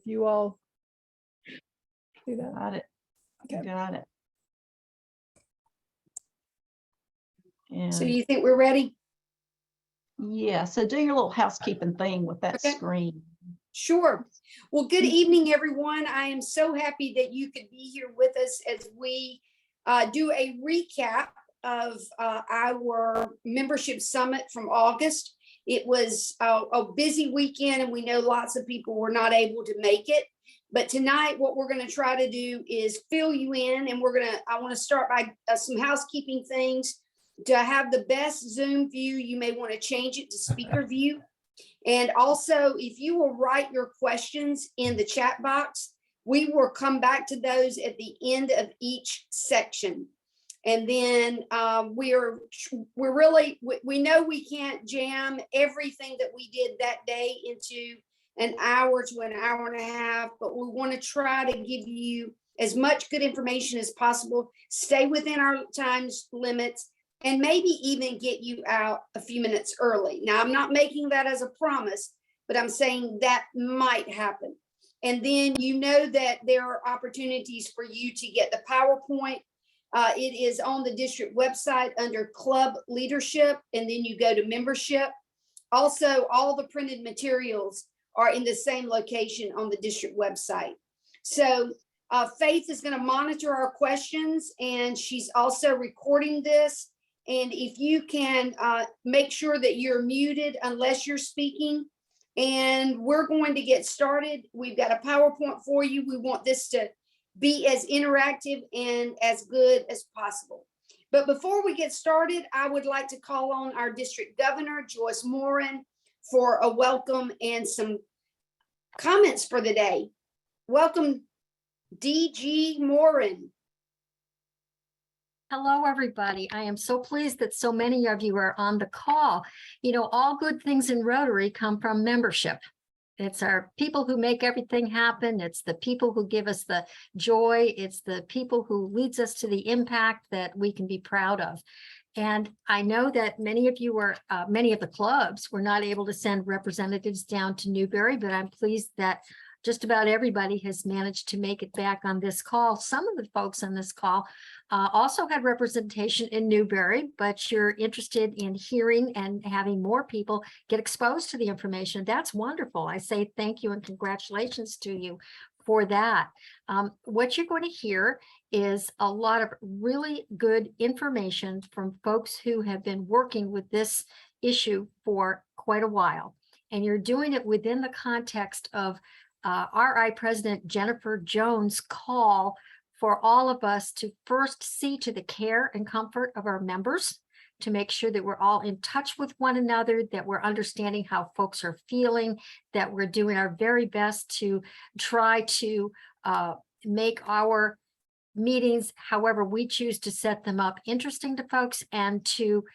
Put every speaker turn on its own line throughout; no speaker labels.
you all do that.
Got it.
Okay.
Got it. And
So you think we're ready?
yeah, so do your little housekeeping thing with that
Okay.
screen.
Sure. Well, good evening, everyone. I am so happy that you could be here with us as we do a recap of our membership summit from August. It was a busy weekend, and we know lots of people were not able to make it. But tonight, what we're going to try to do is fill you in, and I want to start by some housekeeping things. To have the best Zoom view, you may want to change it to speaker view. And also, if you will write your questions in the chat box, we will come back to those at the end of each section. And then we know we can't jam everything that we did that day into an hour to an hour and a half, but we want to try to give you as much good information as possible, stay within our time limits, and maybe even get you out a few minutes early. Now, I'm not making that as a promise, but I'm saying that might happen. And then you know that there are opportunities for you to get the PowerPoint. It is on the district website under Club Leadership, and then you go to Membership. Also, all the printed materials are in the same location on the district website. So Faith is going to monitor our questions, and she's also recording this. And if you can make sure that you're muted unless you're speaking, and we're going to get started. We've got a PowerPoint for you. We want this to be as interactive and as good as possible. But before we get started, I would like to call on our district governor, Joyce Moran, for a welcome and some comments for the day. Welcome, DG Moran.
Hello, everybody. I am so pleased that so many of you are on the call. You know, all good things in Rotary come from membership. It's our people who make everything happen. It's the people who give us the joy. It's the people who leads us to the impact that we can be proud of. And I know that many of you were, many of the clubs were not able to send representatives down to Newberry, but I'm pleased that just about everybody has managed to make it back on this call. Some of the folks on this call also had representation in Newberry, but you're interested in hearing and having more people get exposed to the information. That's wonderful. I say thank you and congratulations to you for that. What you're going to hear is a lot of really good information from folks who have been working with this issue for quite a while. And you're doing it within the context of RI President Jennifer Jones' call for all of us to first see to the care and comfort of our members, to make sure that we're all in touch with one another, that we're understanding how folks are feeling, that we're doing our very best to try to make our meetings, however we choose to set them up, interesting to folks, and to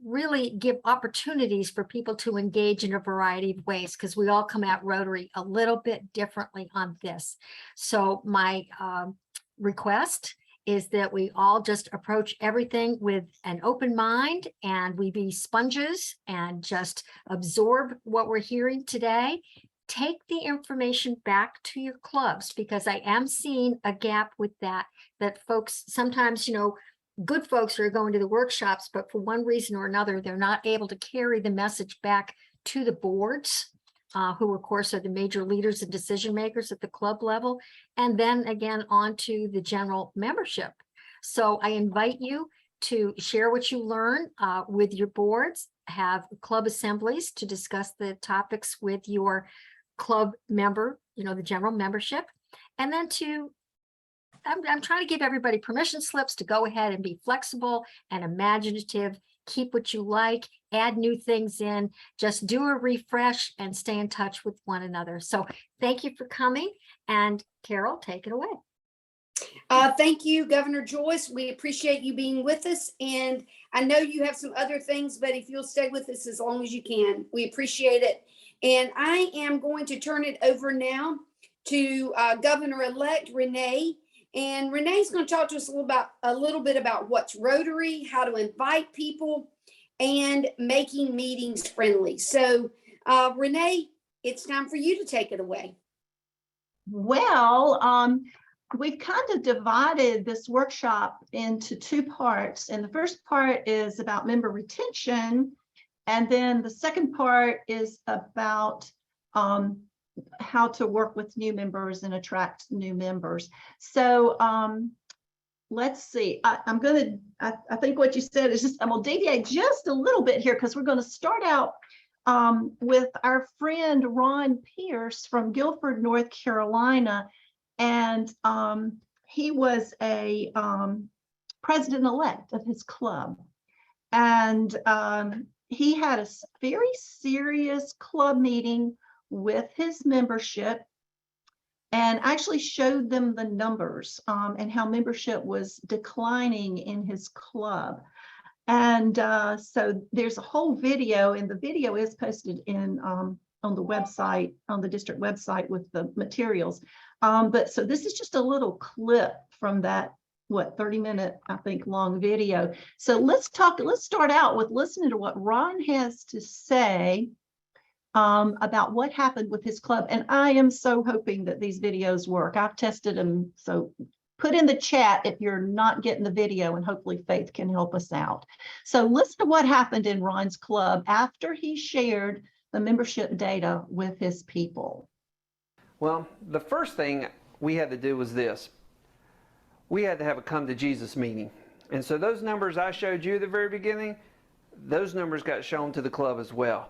really give opportunities for people to engage in a variety of ways, because we all come at Rotary a little bit differently on this. So my request is that we all just approach everything with an open mind, and we be sponges and just absorb what we're hearing today. Take the information back to your clubs, because I am seeing a gap with that folks sometimes, you know, good folks are going to the workshops, but for one reason or another, they're not able to carry the message back to the boards, who of course are the major leaders and decision makers at the club level, and then again on to the general membership. So I invite you to share what you learn with your boards, have club assemblies to discuss the topics with your club member, you know, the general membership, and then I'm trying to give everybody permission slips to go ahead and be flexible and imaginative, keep what you like, add new things in, just do a refresh and stay in touch with one another. So thank you for coming, and Carol, take it away.
Thank you, Governor Joyce. We appreciate you being with us. And I know you have some other things, but if you'll stay with us as long as you can, we appreciate it. And I am going to turn it over now to Governor-elect Renee. And Renee's going to talk to us a little bit about what's Rotary, how to invite people, and making meetings friendly. So Renee, it's time for you to take it away.
Well, we've kind of divided this workshop into two parts. And the first part is about member retention. And then the second part is about how to work with new members and attract new members. So let's see, I think what you said is just, I'm gonna deviate just a little bit here because we're going to start out with our friend Ron Pierce from Guilford, North Carolina. And he was a president-elect of his club. And he had a very serious club meeting with his membership and actually showed them the numbers and how membership was declining in his club. And so there's a whole video, and the video is posted in on the website, on the district website with the materials. But so this is just a little clip from that, what, 30-minute, I think, long video. So let's start out with listening to what Ron has to say about what happened with his club. And I am so hoping that these videos work. I've tested them, so put in the chat if you're not getting the video, and hopefully Faith can help us out. So listen to what happened in Ron's club after he shared the membership data with his people.
Well, the first thing we had to do was this. We had to have a come to Jesus meeting. And so those numbers I showed you at the very beginning, those numbers got shown to the club as well.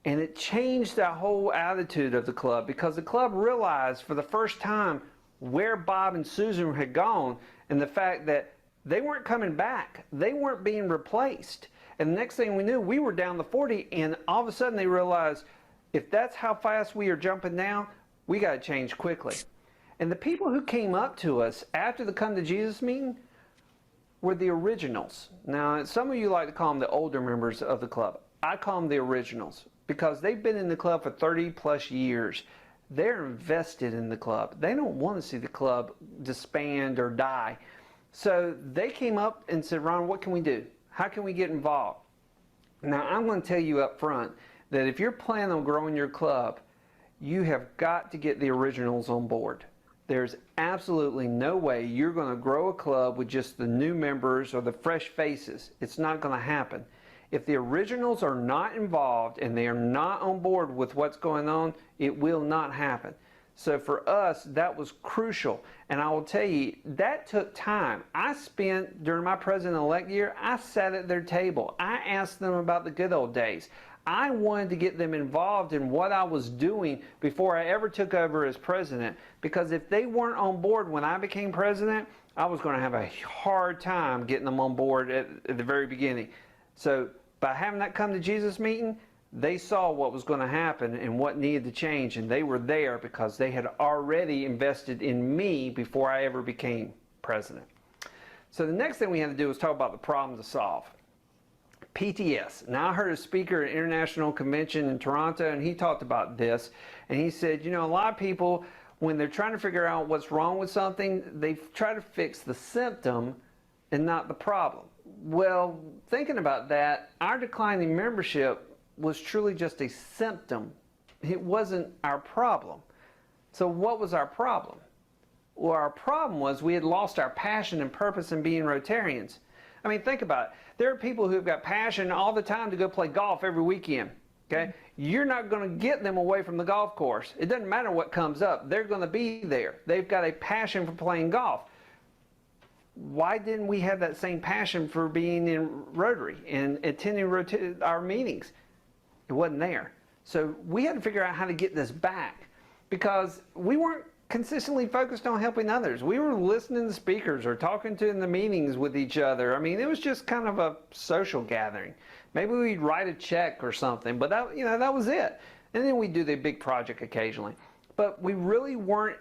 And it changed the whole attitude of the club, because the club realized for the first time where Bob and Susan had gone, and the fact that they weren't coming back. They weren't being replaced. And the next thing we knew, we were down to 40, and all of a sudden they realized, if that's how fast we are jumping down, we got to change quickly. And the people who came up to us after the Come to Jesus meeting were the originals. Now, some of you like to call them the older members of the club. I call them the originals because they've been in the club for 30 plus years. They're invested in the club. They don't want to see the club disband or die. So they came up and said, Ron, what can we do? How can we get involved? Now, I'm going to tell you up front that if you're planning on growing your club, you have got to get the originals on board. There's absolutely no way you're going to grow a club with just the new members or the fresh faces. It's not going to happen. If the originals are not involved and they are not on board with what's going on, it will not happen. So for us, that was crucial. And I will tell you, that took time. I spent, during my president-elect year, I sat at their table. I asked them about the good old days. I wanted to get them involved in what I was doing before I ever took over as president. Because if they weren't on board when I became president, I was going to have a hard time getting them on board at the very beginning. So by having that Come to Jesus meeting, they saw what was going to happen and what needed to change, and they were there because they had already invested in me before I ever became president. So the next thing we had to do was talk about the problem to solve. PTS. Now I heard a speaker at an international convention in Toronto, and he talked about this, and he said, you know, a lot of people, when they're trying to figure out what's wrong with something, they try to fix the symptom and not the problem. Well, thinking about that, our declining membership was truly just a symptom. It wasn't our problem. So what was our problem? Well, our problem was we had lost our passion and purpose in being Rotarians. I mean, think about it. There are people who've got passion all the time to go play golf every weekend. Okay? You're not going to get them away from the golf course. It doesn't matter what comes up. They're going to be there. They've got a passion for playing golf. Why didn't we have that same passion for being in Rotary and attending our meetings? It wasn't there. So we had to figure out how to get this back, because we weren't consistently focused on helping others. We were listening to speakers or talking to in the meetings with each other. I mean, it was just kind of a social gathering. Maybe we'd write a check or something, but that, you know, that was it. And then we'd do the big project occasionally. But we really weren't.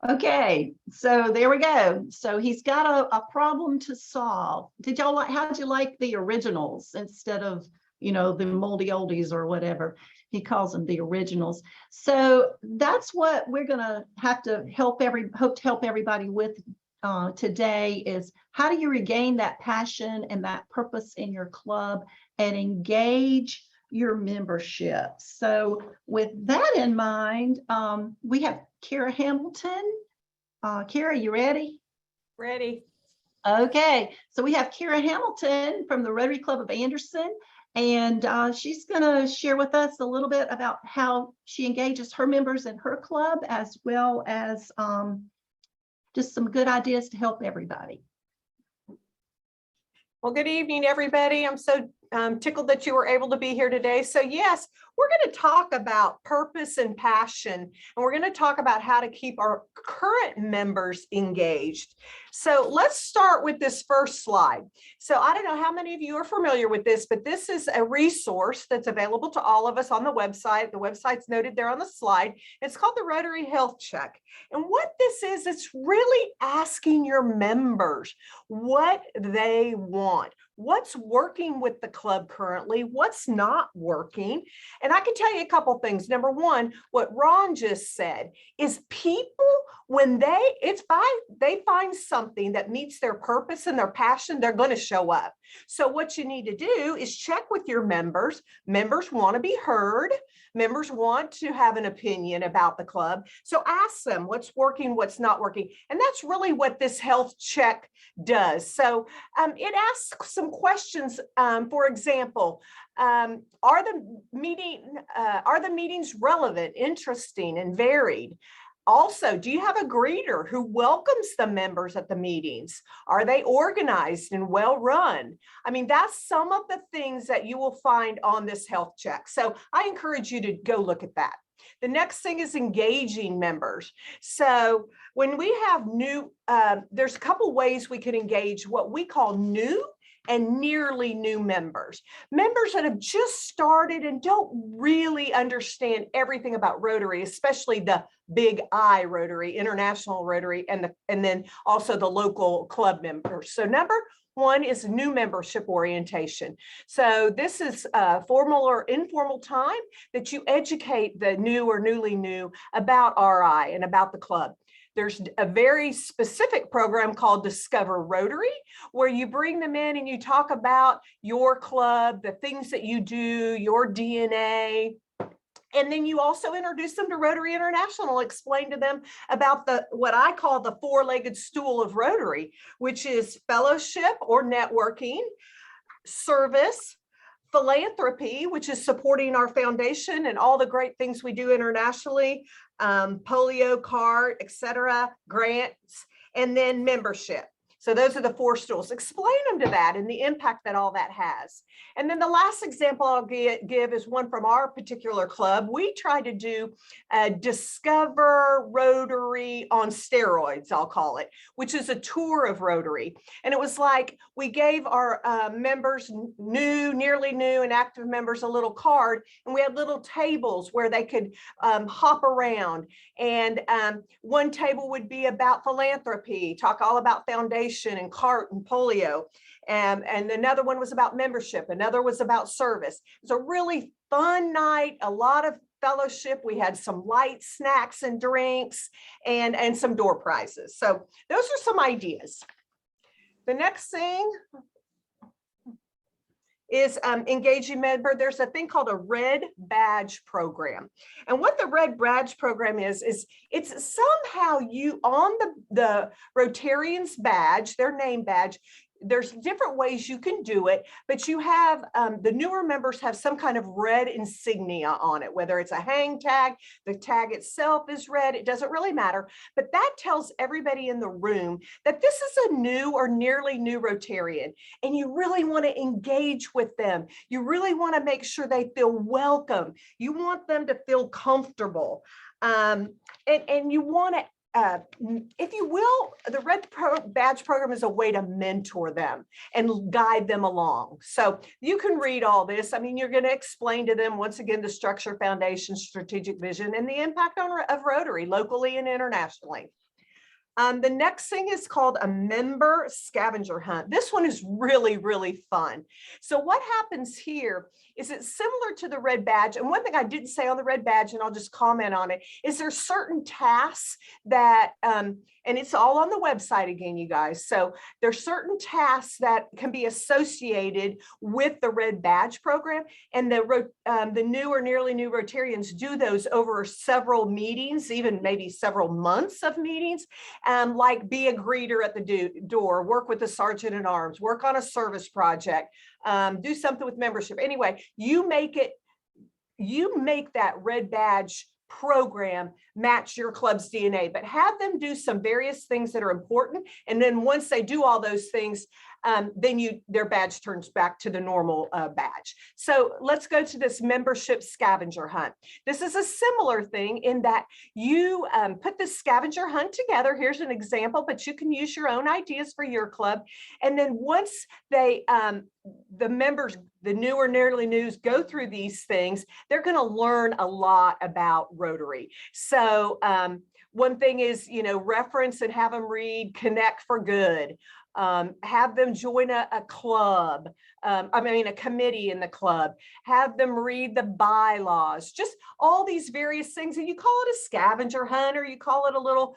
Okay, so there we go. So he's got a problem to solve. Did y'all like, how did you like the originals instead of, you know, the moldy oldies or whatever? He calls them the originals. So that's what we're gonna have to hope to help everybody with today, is how do you regain that passion and that purpose in your club and engage your membership. So with that in mind, we have Kara Hamilton. Kara, you ready?
Ready?
Okay, so we have Kara Hamilton from the Rotary Club of Anderson, and she's going to share with us a little bit about how she engages her members in her club, as well as just some good ideas to help everybody.
Well, good evening, everybody. I'm so tickled that you were able to be here today. So yes, we're going to talk about purpose and passion, and we're going to talk about how to keep our current members engaged. So let's start with this first slide. So I don't know how many of you are familiar with this, but this is a resource that's available to all of us on the website. The website's noted there on the slide. It's called the Rotary Health Check. And what this is, it's really asking your members what they want. What's working with the club currently? What's not working? And I can tell you a couple things. Number one, what Ron just said is people, when they find something that meets their purpose and their passion, they're going to show up. So what you need to do is check with your members. Members want to be heard. Members want to have an opinion about the club. So ask them what's working, what's not working. And that's really what this health check does. So it asks some questions. For example, are the meetings relevant, interesting, and varied? Also, do you have a greeter who welcomes the members at the meetings? Are they organized and well run? I mean, that's some of the things that you will find on this health check. So I encourage you to go look at that. The next thing is engaging members. So when we have new, there's a couple ways we can engage what we call new and nearly new members. Members that have just started and don't really understand everything about Rotary, especially the Big I Rotary, International Rotary, and then also the local club members. So number one is new membership orientation. So this is a formal or informal time that you educate the new or newly new about RI and about the club. There's a very specific program called Discover Rotary, where you bring them in and you talk about your club, the things that you do, your DNA. And then you also introduce them to Rotary International, explain to them about what I call the four-legged stool of Rotary, which is fellowship or networking, service, philanthropy, which is supporting our foundation and all the great things we do internationally, polio card, etc., grants, and then membership. So those are the four stools. Explain them to that and the impact that all that has. And then the last example I'll give is one from our particular club. We try to do a Discover Rotary on steroids, I'll call it, which is a tour of Rotary. And it was like we gave our members, nearly new and active members, a little card, and we had little tables where they could hop around. And one table would be about philanthropy, talk all about foundation and CART and polio. And another one was about membership. Another was about service. It's a really fun night, a lot of fellowship. We had some light snacks and drinks and some door prizes. So those are some ideas. The next thing is engaging member. There's a thing called a Red Badge program. And what the Red Badge program is it's somehow you on the Rotarians badge, their name badge, there's different ways you can do it, but you have the newer members have some kind of red insignia on it, whether it's a hang tag, the tag itself is red, it doesn't really matter. But that tells everybody in the room that this is a new or nearly new Rotarian, and you really want to engage with them. You really want to make sure they feel welcome. You want them to feel comfortable. And you want to if you will, the Red Badge program is a way to mentor them and guide them along. So you can read all this. I mean, you're going to explain to them, once again, the structure, foundation, strategic vision, and the impact of Rotary locally and internationally. The next thing is called a member scavenger hunt. This one is really, really fun. So what happens here is it's similar to the Red Badge. And one thing I didn't say on the Red Badge, and I'll just comment on it, is there's certain tasks that, and it's all on the website again, you guys. So there's certain tasks that can be associated with the Red Badge program. And the the new or nearly new Rotarians do those over several meetings, even maybe several months of meetings, like be a greeter at the door, work with the sergeant at arms, work on a service project, do something with membership. Anyway, you make that red badge program match your club's DNA, but have them do some various things that are important. And then once they do all those things, then their badge turns back to the normal badge. So let's go to this membership scavenger hunt. This is a similar thing in that you put this scavenger hunt together. Here's an example, but you can use your own ideas for your club. And then once they, the members, the new or nearly news, go through these things, they're going to learn a lot about Rotary. So one thing is, reference and have them read Connect for Good. Have them join a club, a committee in the club, have them read the bylaws, just all these various things. And you call it a scavenger hunt, or you call it a little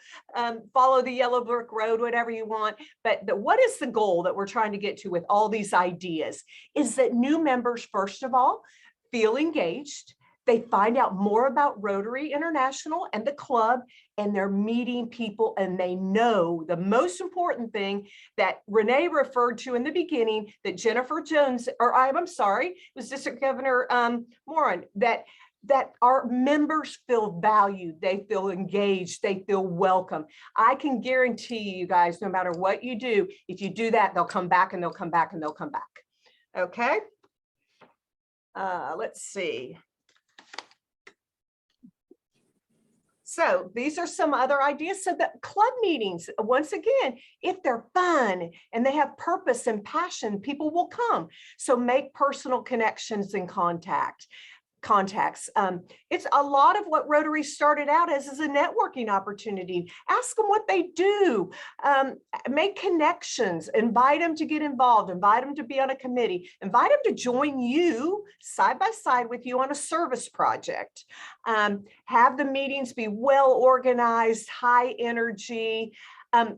follow the yellow brick road, whatever you want. But what is the goal that we're trying to get to with all these ideas is that new members, first of all, feel engaged. They find out more about Rotary International and the club, and they're meeting people, and they know the most important thing that Renee referred to in the beginning, that Jennifer Jones, or I'm sorry, it was District Governor Moran, that our members feel valued, they feel engaged, they feel welcome. I can guarantee you guys, no matter what you do, if you do that, they'll come back and they'll come back and they'll come back. Okay. Let's see. So these are some other ideas. So the club meetings, once again, if they're fun and they have purpose and passion, people will come. So make personal connections and contacts. It's a lot of what Rotary started out as is a networking opportunity. Ask them what they do, make connections, invite them to get involved, invite them to be on a committee, invite them to join you side by side with you on a service project. Have the meetings be well organized, high energy.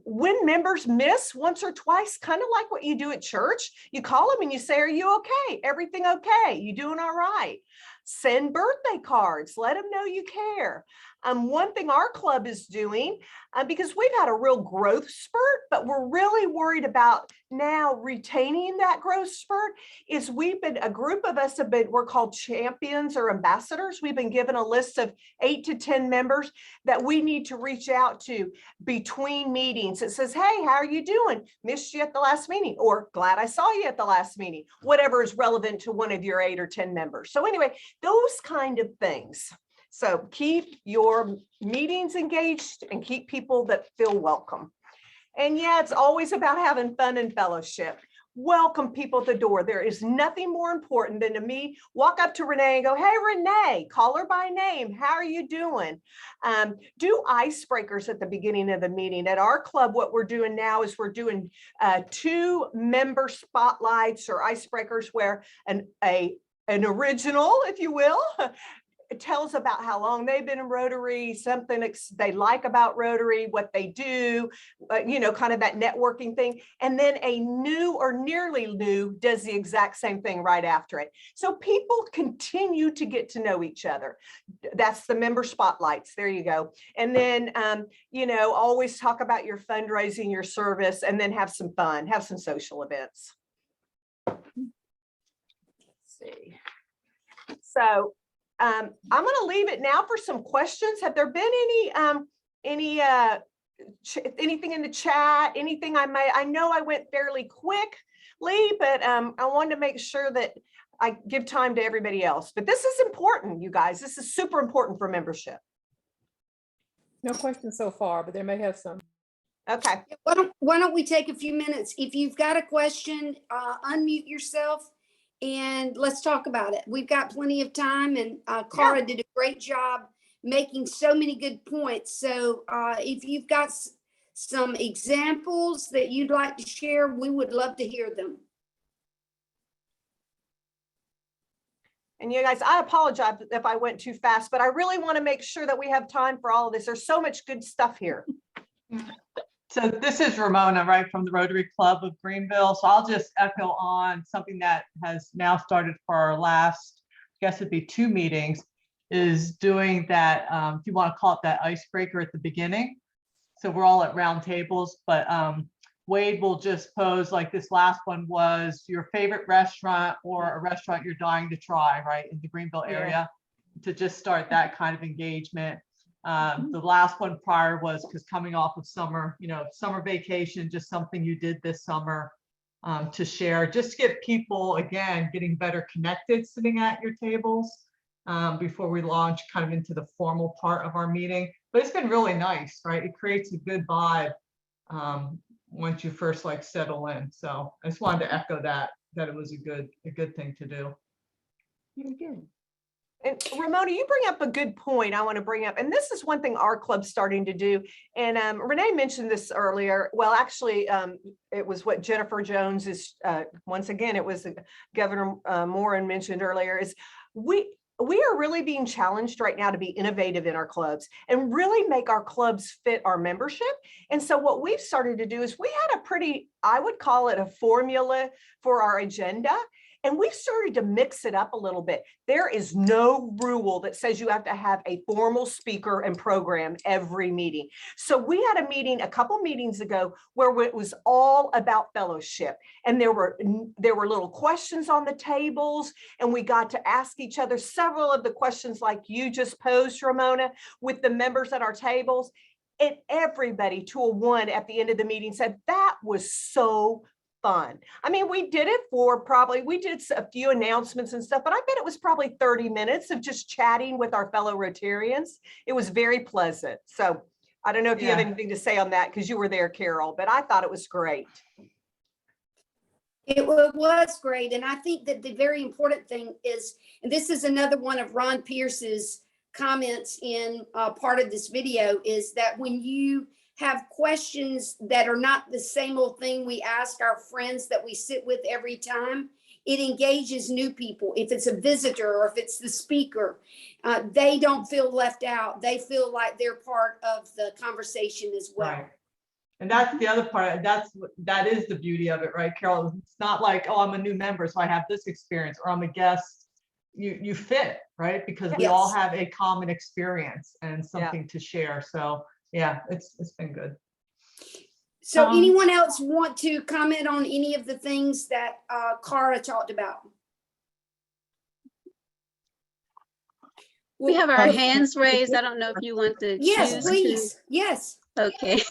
When members miss once or twice, kind of like what you do at church, you call them and you say, are you okay? Everything okay? You doing all right? Send birthday cards, let them know you care. One thing our club is doing, because we've had a real growth spurt, but we're really worried about now retaining that growth spurt, is a group of us we're called champions or ambassadors. We've been given a list of 8 to 10 members that we need to reach out to between meetings. It says, hey, how are you doing? Missed you at the last meeting, or glad I saw you at the last meeting, whatever is relevant to one of your 8 or 10 members. So anyway, those kind of things. So keep your meetings engaged and keep people that feel welcome. And yeah, it's always about having fun and fellowship. Welcome people at the door. There is nothing more important than to me walk up to Renee and go, hey, Renee, call her by name. How are you doing? Do icebreakers at the beginning of the meeting. At our club, what we're doing now is we're doing 2 member spotlights or icebreakers where an original, if you will, it tells about how long they've been in Rotary, something they like about Rotary, what they do, kind of that networking thing. And then a new or nearly new does the exact same thing right after it. So people continue to get to know each other. That's the member spotlights. There you go. And then, always talk about your fundraising, your service, and then have some fun, have some social events. Let's see. So, I'm going to leave it now for some questions. Have there been anything in the chat? Anything I know I went fairly quickly, but I wanted to make sure that I give time to everybody else. But this is important, you guys. This is super important for membership.
No questions so far, but there may have some.
Okay.
Why don't we take a few minutes? If you've got a question, unmute yourself and let's talk about it. We've got plenty of time, and Cara did a great job making so many good points. So if you've got some examples that you'd like to share, we would love to hear them.
And you guys, I apologize if I went too fast, but I really want to make sure that we have time for all of this. There's so much good stuff here.
So this is Ramona, right, from the Rotary Club of Greenville. So I'll just echo on something that has now started for our last guess it'd be 2 meetings, is doing that, if you want to call it that icebreaker at the beginning. So we're all at round tables, but Wade will just pose, like this last one was your favorite restaurant or a restaurant you're dying to try, right, in the Greenville
Yeah.
area, to just start that kind of engagement. The last one prior was because coming off of summer, summer vacation, just something you did this summer to share, just to get people, again, getting better connected sitting at your tables before we launch kind of into the formal part of our meeting. But it's been really nice, right? It creates a good vibe once you first like settle in. So I just wanted to echo that it was a good thing to do.
Very good.
And Ramona, you bring up a good point I want to bring up, and this is one thing our club's starting to do. And Renee mentioned this earlier. Well, actually, it was what Jennifer Jones is, once again, it was Governor Moran mentioned earlier, is we are really being challenged right now to be innovative in our clubs and really make our clubs fit our membership. And so what we've started to do is we had a pretty, I would call it a formula for our agenda. And we've started to mix it up a little bit. There is no rule that says you have to have a formal speaker and program every meeting. So we had a meeting a couple meetings ago where it was all about fellowship. And there were little questions on the tables, and we got to ask each other several of the questions like you just posed, Ramona, with the members at our tables. And everybody to a one at the end of the meeting said, that was so fun. I mean, we did a few announcements and stuff, but I bet it was probably 30 minutes of just chatting with our fellow Rotarians. It was very pleasant. So I don't know if you have
Yeah.
anything to say on that because you were there, Carol, but I thought it was great.
It was great. And I think that the very important thing is, and this is another one of Ron Pierce's comments in part of this video, is that when you have questions that are not the same old thing we ask our friends that we sit with every time, it engages new people. If it's a visitor or if it's the speaker, they don't feel left out. They feel like they're part of the conversation as well.
Right. And that's the other part. That is the beauty of it, right, Carol? It's not like, oh, I'm a new member, so I have this experience, or I'm a guest. You fit, right? Because we all
Yes.
have a common experience and something to share. So yeah, it's been good.
So
Um,
anyone else want to comment on any of the things that Cara talked about?
We have our
Well,
hands raised. I don't know if you want to
Yes,
choose
please. Yes.
to. Okay.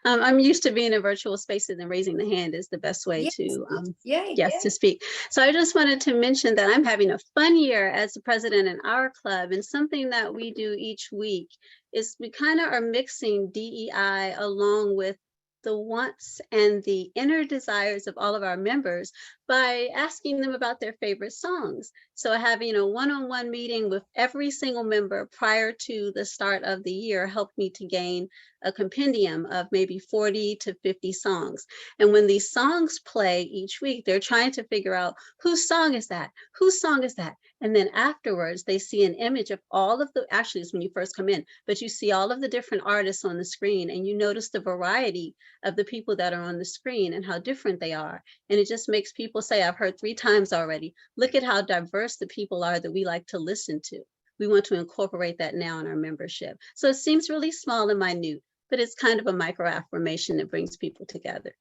I'm used to being in virtual spaces, and raising the hand is the best way
Yes.
to
Yay.
yes, to speak. So I just wanted to mention that I'm having a fun year as the president in our club, and something that we do each week is we kind of are mixing DEI along with the wants and the inner desires of all of our members by asking them about their favorite songs. So having a one-on-one meeting with every single member prior to the start of the year helped me to gain a compendium of maybe 40 to 50 songs. And when these songs play each week, they're trying to figure out whose song is that? Whose song is that? And then afterwards, they see an image of all of the, actually it's when you first come in, but you see all of the different artists on the screen, and you notice the variety of the people that are on the screen and how different they are. And it just makes people say, I've heard 3 times already, look at how diverse the people are that we like to listen to. We want to incorporate that now in our membership. So it seems really small and minute, but it's kind of a micro affirmation that brings people together.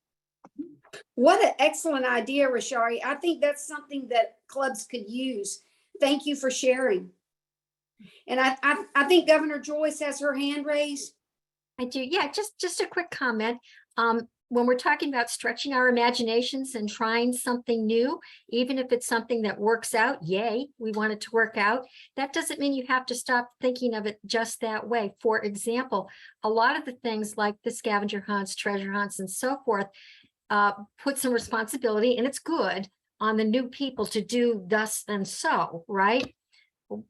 What an excellent idea, Rashari. I think that's something that clubs could use. Thank you for sharing. And I think Governor Joyce has her hand raised.
I do. Yeah, just a quick comment. When we're talking about stretching our imaginations and trying something new, even if it's something that works out, yay, we want it to work out. That doesn't mean you have to stop thinking of it just that way. For example, a lot of the things like the scavenger hunts, treasure hunts, and so forth, put some responsibility, and it's good, on the new people to do thus and so, right?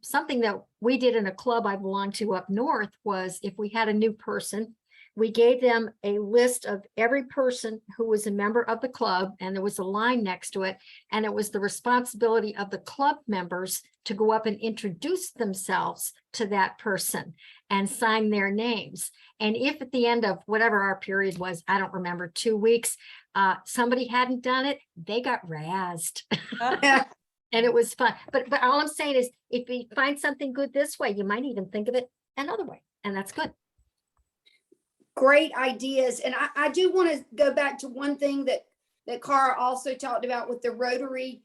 Something that we did in a club I belonged to up north was, if we had a new person, we gave them a list of every person who was a member of the club, and there was a line next to it, and it was the responsibility of the club members to go up and introduce themselves to that person and sign their names. And if at the end of whatever our period was, I don't remember, 2 weeks, somebody hadn't done it, they got razzed. And it was fun. But all I'm saying is if you find something good this way, you might even think of it another way. And that's good.
Great ideas. And I do want to go back to one thing that Cara also talked about with the Rotary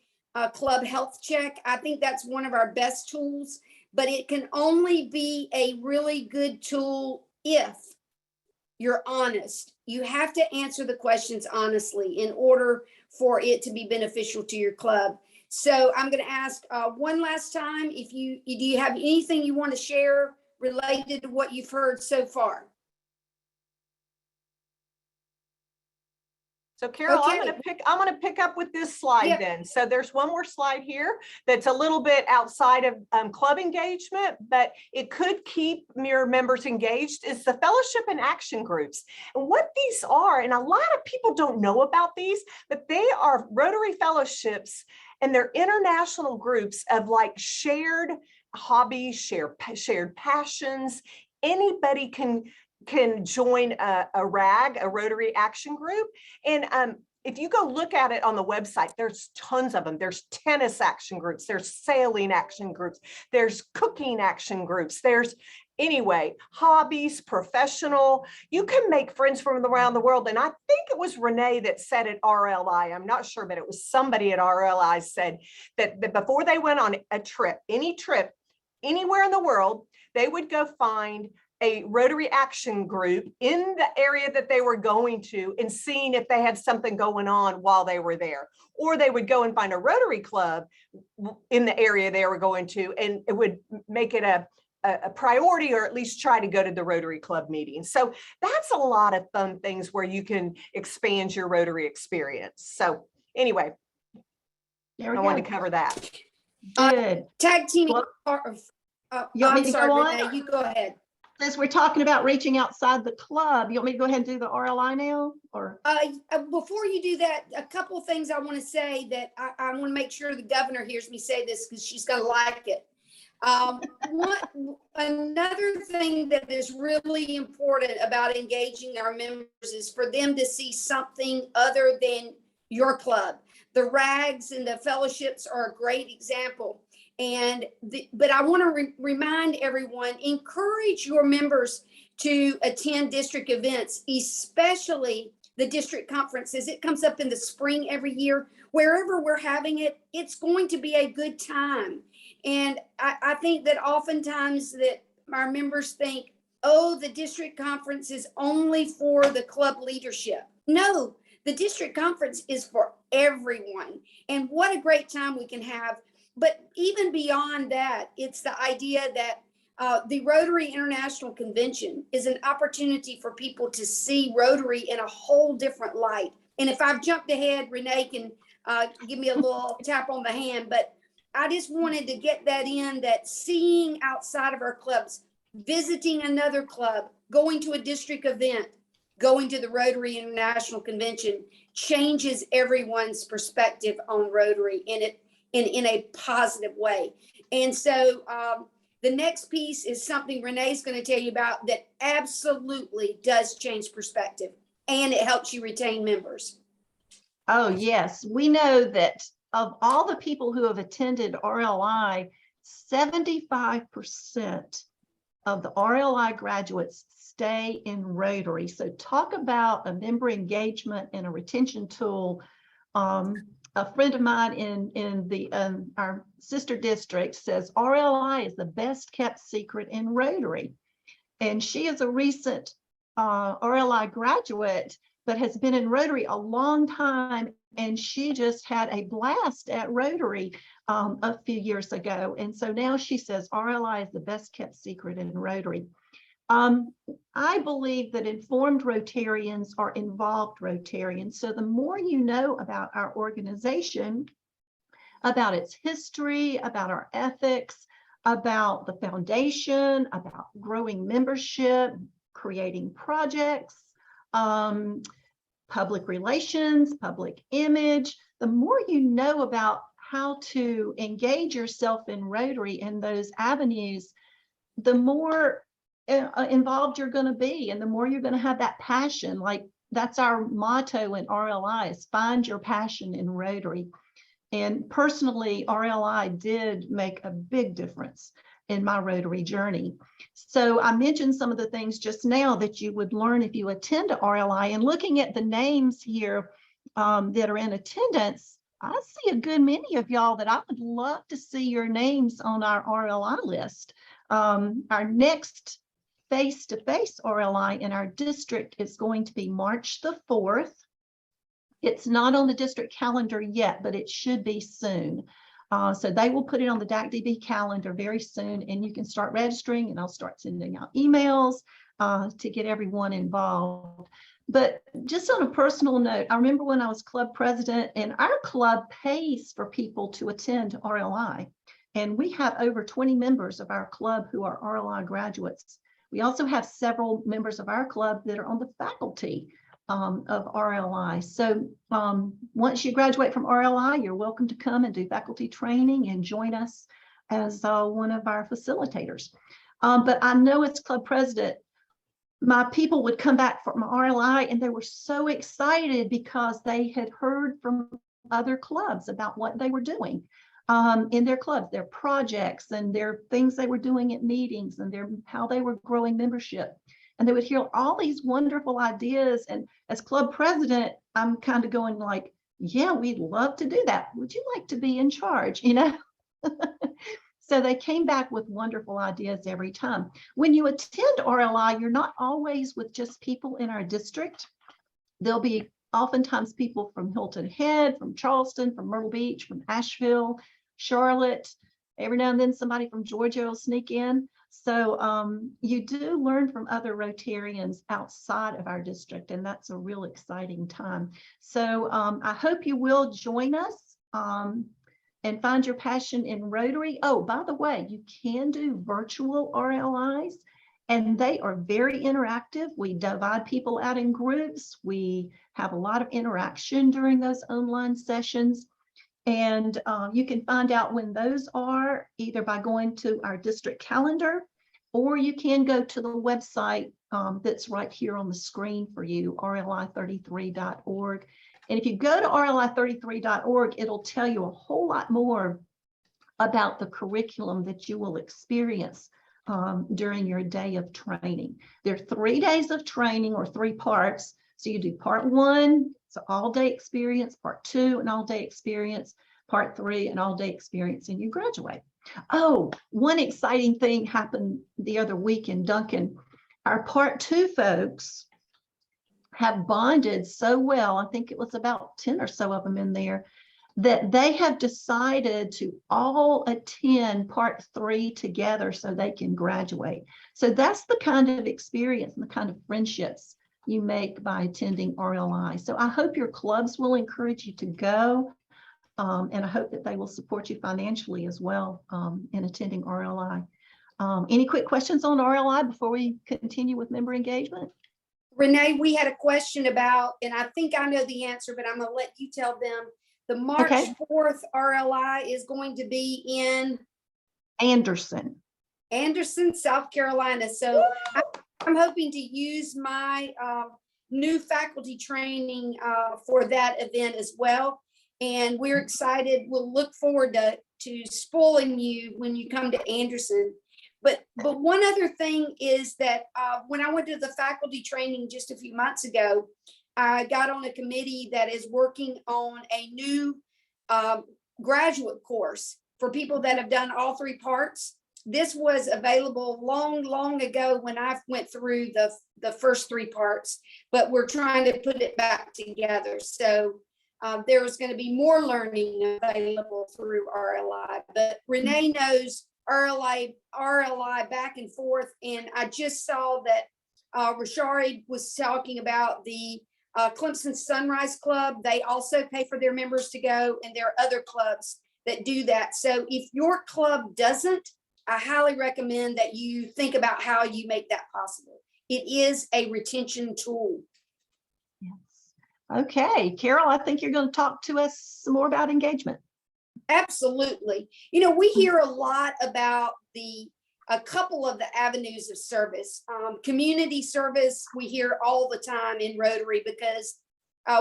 Club Health Check. I think that's one of our best tools, but it can only be a really good tool if you're honest. You have to answer the questions honestly in order for it to be beneficial to your club. So I'm going to ask one last time, do you have anything you want to share related to what you've heard so far?
So Carol,
Okay.
I'm gonna pick up with this slide
Yeah.
then. So there's one more slide here that's a little bit outside of club engagement, but it could keep your members engaged, is the fellowship and action groups. And what these are, and a lot of people don't know about these, but they are Rotary fellowships, and they're international groups of like shared hobbies, shared passions. Anybody can join a RAG, a Rotary Action Group. And if you go look at it on the website, there's tons of them. There's tennis action groups, there's sailing action groups, there's cooking action groups, there's anyway, hobbies, professional. You can make friends from around the world. And I think it was Renee that said at RLI, I'm not sure, but it was somebody at RLI said that before they went on a trip, any trip, anywhere in the world, they would go find a Rotary Action Group in the area that they were going to and seeing if they had something going on while they were there. Or they would go and find a Rotary Club in the area they were going to, and it would make it a priority, or at least try to go to the Rotary Club meeting. So that's a lot of fun things where you can expand your Rotary experience. So anyway,
There we
I want to
go.
cover that.
Good.
Tag teaming.
You want me
I'm
to
sorry,
go on?
Renee, you go ahead.
Since we're talking about reaching outside the club, you want me to go ahead and do the RLI now, or?
Before you do that, a couple of things I want to say that I want to make sure the governor hears me say this because she's going to like it. Another thing that is really important about engaging our members is for them to see something other than your club. The RAGs and the fellowships are a great example. But I want to remind everyone, encourage your members to attend district events, especially the district conferences. It comes up in the spring every year. Wherever we're having it, it's going to be a good time. And I think that oftentimes that our members think, oh, the district conference is only for the club leadership. No, the district conference is for everyone. And what a great time we can have. But even beyond that, it's the idea that the Rotary International Convention is an opportunity for people to see Rotary in a whole different light. And if I've jumped ahead, Renee can give me a little tap on the hand, but I just wanted to get that in, that seeing outside of our clubs, visiting another club, going to a district event, going to the Rotary International Convention changes everyone's perspective on Rotary in a positive way. And so the next piece is something Renee's going to tell you about that absolutely does change perspective, and it helps you retain members.
Oh, yes. We know that of all the people who have attended RLI, 75% of the RLI graduates stay in Rotary. So talk about a member engagement and a retention tool. A friend of mine in the our sister district says RLI is the best kept secret in Rotary. And she is a recent RLI graduate, but has been in Rotary a long time. And she just had a blast at Rotary a few years ago. And so now she says RLI is the best kept secret in Rotary. I believe that informed Rotarians are involved Rotarians. So the more you know about our organization, about its history, about our ethics, about the foundation, about growing membership, creating projects, public relations, public image, the more you know about how to engage yourself in Rotary in those avenues, the more involved you're going to be, and the more you're going to have that passion. Like that's our motto in RLI, is find your passion in Rotary. And personally, RLI did make a big difference in my Rotary journey. So I mentioned some of the things just now that you would learn if you attend to RLI, and looking at the names here that are in attendance, I see a good many of y'all that I would love to see your names on our RLI list. Our next face-to-face RLI in our district is going to be March the 4th. It's not on the district calendar yet, but it should be soon. So they will put it on the DAC-DB calendar very soon, and you can start registering, and I'll start sending out emails to get everyone involved. But just on a personal note, I remember when I was club president, and our club pays for people to attend RLI. And we have over 20 members of our club who are RLI graduates. We also have several members of our club that are on the faculty of RLI. So once you graduate from RLI, you're welcome to come and do faculty training and join us as one of our facilitators. But I know as club president, my people would come back from RLI and they were so excited because they had heard from other clubs about what they were doing in their clubs, their projects and their things they were doing at meetings and how they were growing membership. And they would hear all these wonderful ideas. And as club president, I'm kind of going like, yeah, we'd love to do that. Would you like to be in charge? You know? So they came back with wonderful ideas every time. When you attend RLI, you're not always with just people in our district. There'll be oftentimes people from Hilton Head, from Charleston, from Myrtle Beach, from Asheville, Charlotte. Every now and then somebody from Georgia will sneak in. So you do learn from other Rotarians outside of our district, and that's a real exciting time. So I hope you will join us and find your passion in Rotary. Oh, by the way, you can do virtual RLIs, and they are very interactive. We divide people out in groups. We have a lot of interaction during those online sessions. And you can find out when those are either by going to our district calendar, or you can go to the website that's right here on the screen for you, rli33.org. And if you go to rli33.org, it'll tell you a whole lot more about the curriculum that you will experience during your day of training. There are 3 days of training, or 3 parts. So you do part 1, it's an all-day experience, part 2, an all-day experience, part 3, an all-day experience, and you graduate. Oh, one exciting thing happened the other week in Duncan. Our part 2 folks have bonded so well, I think it was about 10 or so of them in there, that they have decided to all attend part 3 together so they can graduate. So that's the kind of experience and the kind of friendships you make by attending RLI. So I hope your clubs will encourage you to go, and I hope that they will support you financially as well in attending RLI. Any quick questions on RLI before we continue with member engagement?
Renee, we had a question about, and I think I know the answer, but I'm gonna let you tell them. The March 4th RLI is going to be in
Anderson,
South Carolina. So I'm hoping to use my new faculty training for that event as well. And we're excited. We'll look forward to spoiling you when you come to Anderson. But one other thing is that when I went to the faculty training just a few months ago, I got on a committee that is working on a new graduate course for people that have done all 3 parts. This was available long ago when I went through the first 3 parts, but we're trying to put it back together. So there's going to be more learning available through RLI. But Renee knows RLI back and forth, and I just saw that Rashari was talking about the Clemson Sunrise Club. They also pay for their members to go, and there are other clubs that do that. So if your club doesn't, I highly recommend that you think about how you make that possible. It is a retention tool.
Yes. Okay, Carol, I think you're going to talk to us some more about engagement.
Absolutely. You know, we hear a lot about a couple of the avenues of service. Community service, we hear all the time in Rotary because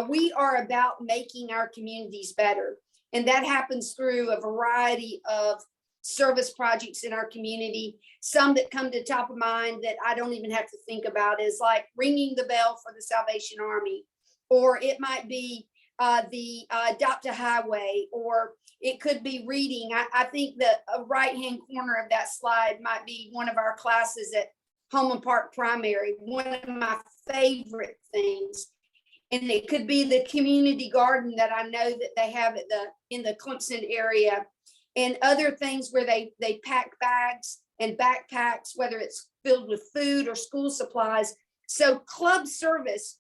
we are about making our communities better. And that happens through a variety of service projects in our community. Some that come to top of mind that I don't even have to think about is like ringing the bell for the Salvation Army, or it might be the Adopt a Highway, or it could be reading. I think the right-hand corner of that slide might be one of our classes at Holman Park Primary, one of my favorite things. And it could be the community garden that I know that they have at in the Clemson area, and other things where they pack bags and backpacks, whether it's filled with food or school supplies. So club service,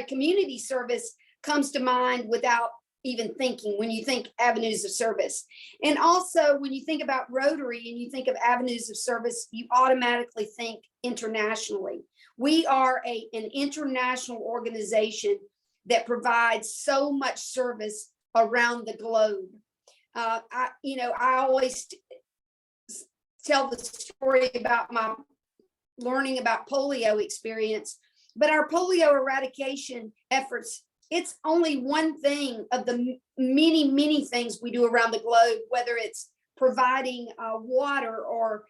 community service comes to mind without even thinking when you think avenues of service. And also when you think about Rotary and you think of avenues of service, you automatically think internationally. We are an international organization that provides so much service around the globe. I always tell the story about my learning about polio experience, but our polio eradication efforts, it's only one thing of the many, many things we do around the globe, whether it's providing water, or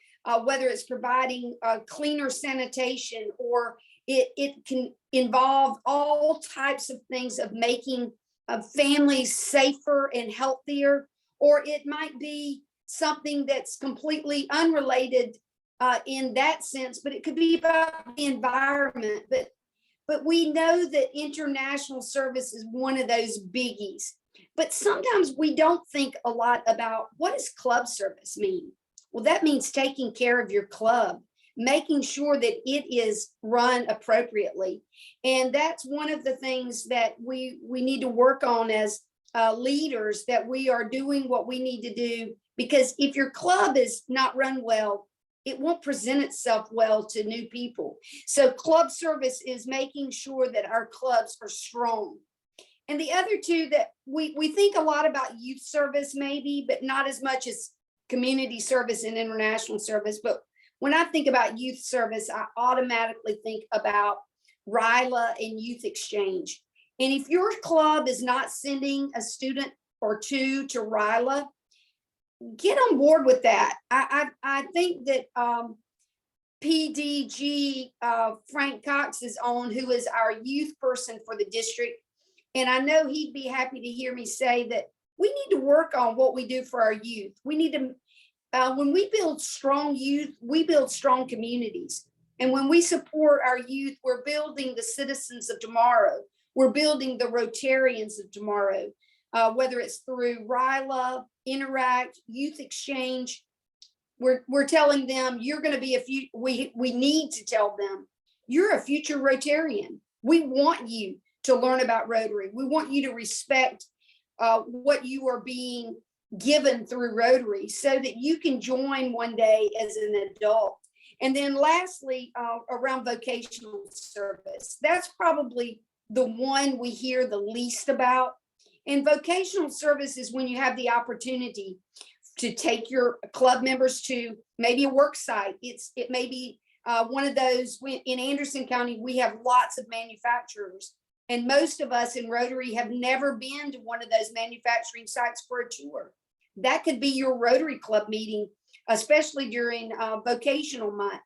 whether it's providing cleaner sanitation, or it can involve all types of things of making families safer and healthier, or it might be something that's completely unrelated in that sense, but it could be about the environment. But we know that international service is one of those biggies. But sometimes we don't think a lot about, what does club service mean? Well, that means taking care of your club, making sure that it is run appropriately. And that's one of the things that we need to work on as leaders, that we are doing what we need to do. Because if your club is not run well, it won't present itself well to new people. So club service is making sure that our clubs are strong. And the other two that we think a lot about youth service maybe, but not as much as community service and international service. But when I think about youth service, I automatically think about RILA and youth exchange. And if your club is not sending a student or two to RILA, get on board with that. I think that PDG Frank Cox is on, who is our youth person for the district. And I know he'd be happy to hear me say that we need to work on what we do for our youth. We need to, when we build strong youth, we build strong communities. And when we support our youth, we're building the citizens of tomorrow. We're building the Rotarians of tomorrow, whether it's through RILA, Interact, Youth Exchange. We're telling them you're going to be we need to tell them you're a future Rotarian. We want you to learn about Rotary. We want you to respect what you are being given through Rotary, so that you can join one day as an adult. And then lastly, around vocational service, that's probably the one we hear the least about. And vocational service is when you have the opportunity to take your club members to maybe a work site. It may be one of those. In Anderson County, we have lots of manufacturers, and most of us in Rotary have never been to one of those manufacturing sites for a tour. That could be your Rotary Club meeting, especially during vocational month.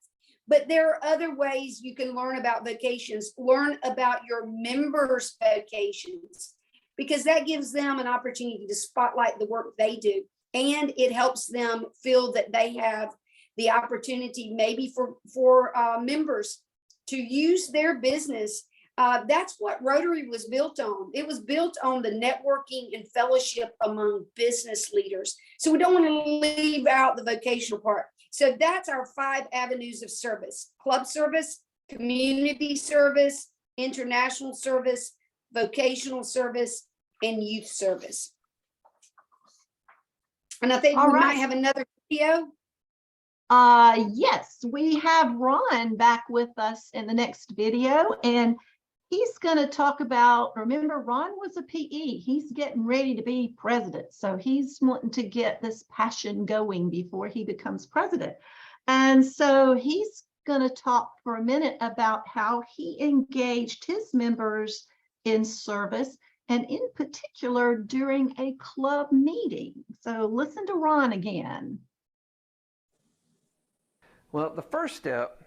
But there are other ways you can learn about vocations. Learn about your members' vocations, because that gives them an opportunity to spotlight the work they do. And it helps them feel that they have the opportunity maybe for members to use their business. That's what Rotary was built on. It was built on the networking and fellowship among business leaders. So we don't want to leave out the vocational part. So that's our 5 avenues of service: club service, community service, international service, vocational service, and youth service. And I think
All
we
right.
might have another video.
Yes, we have Ron back with us in the next video, and he's going to talk about, remember, Ron was a PE. He's getting ready to be president. So he's wanting to get this passion going before he becomes president. And so he's going to talk for a minute about how he engaged his members in service and in particular during a club meeting. So listen to Ron again.
Well, the first step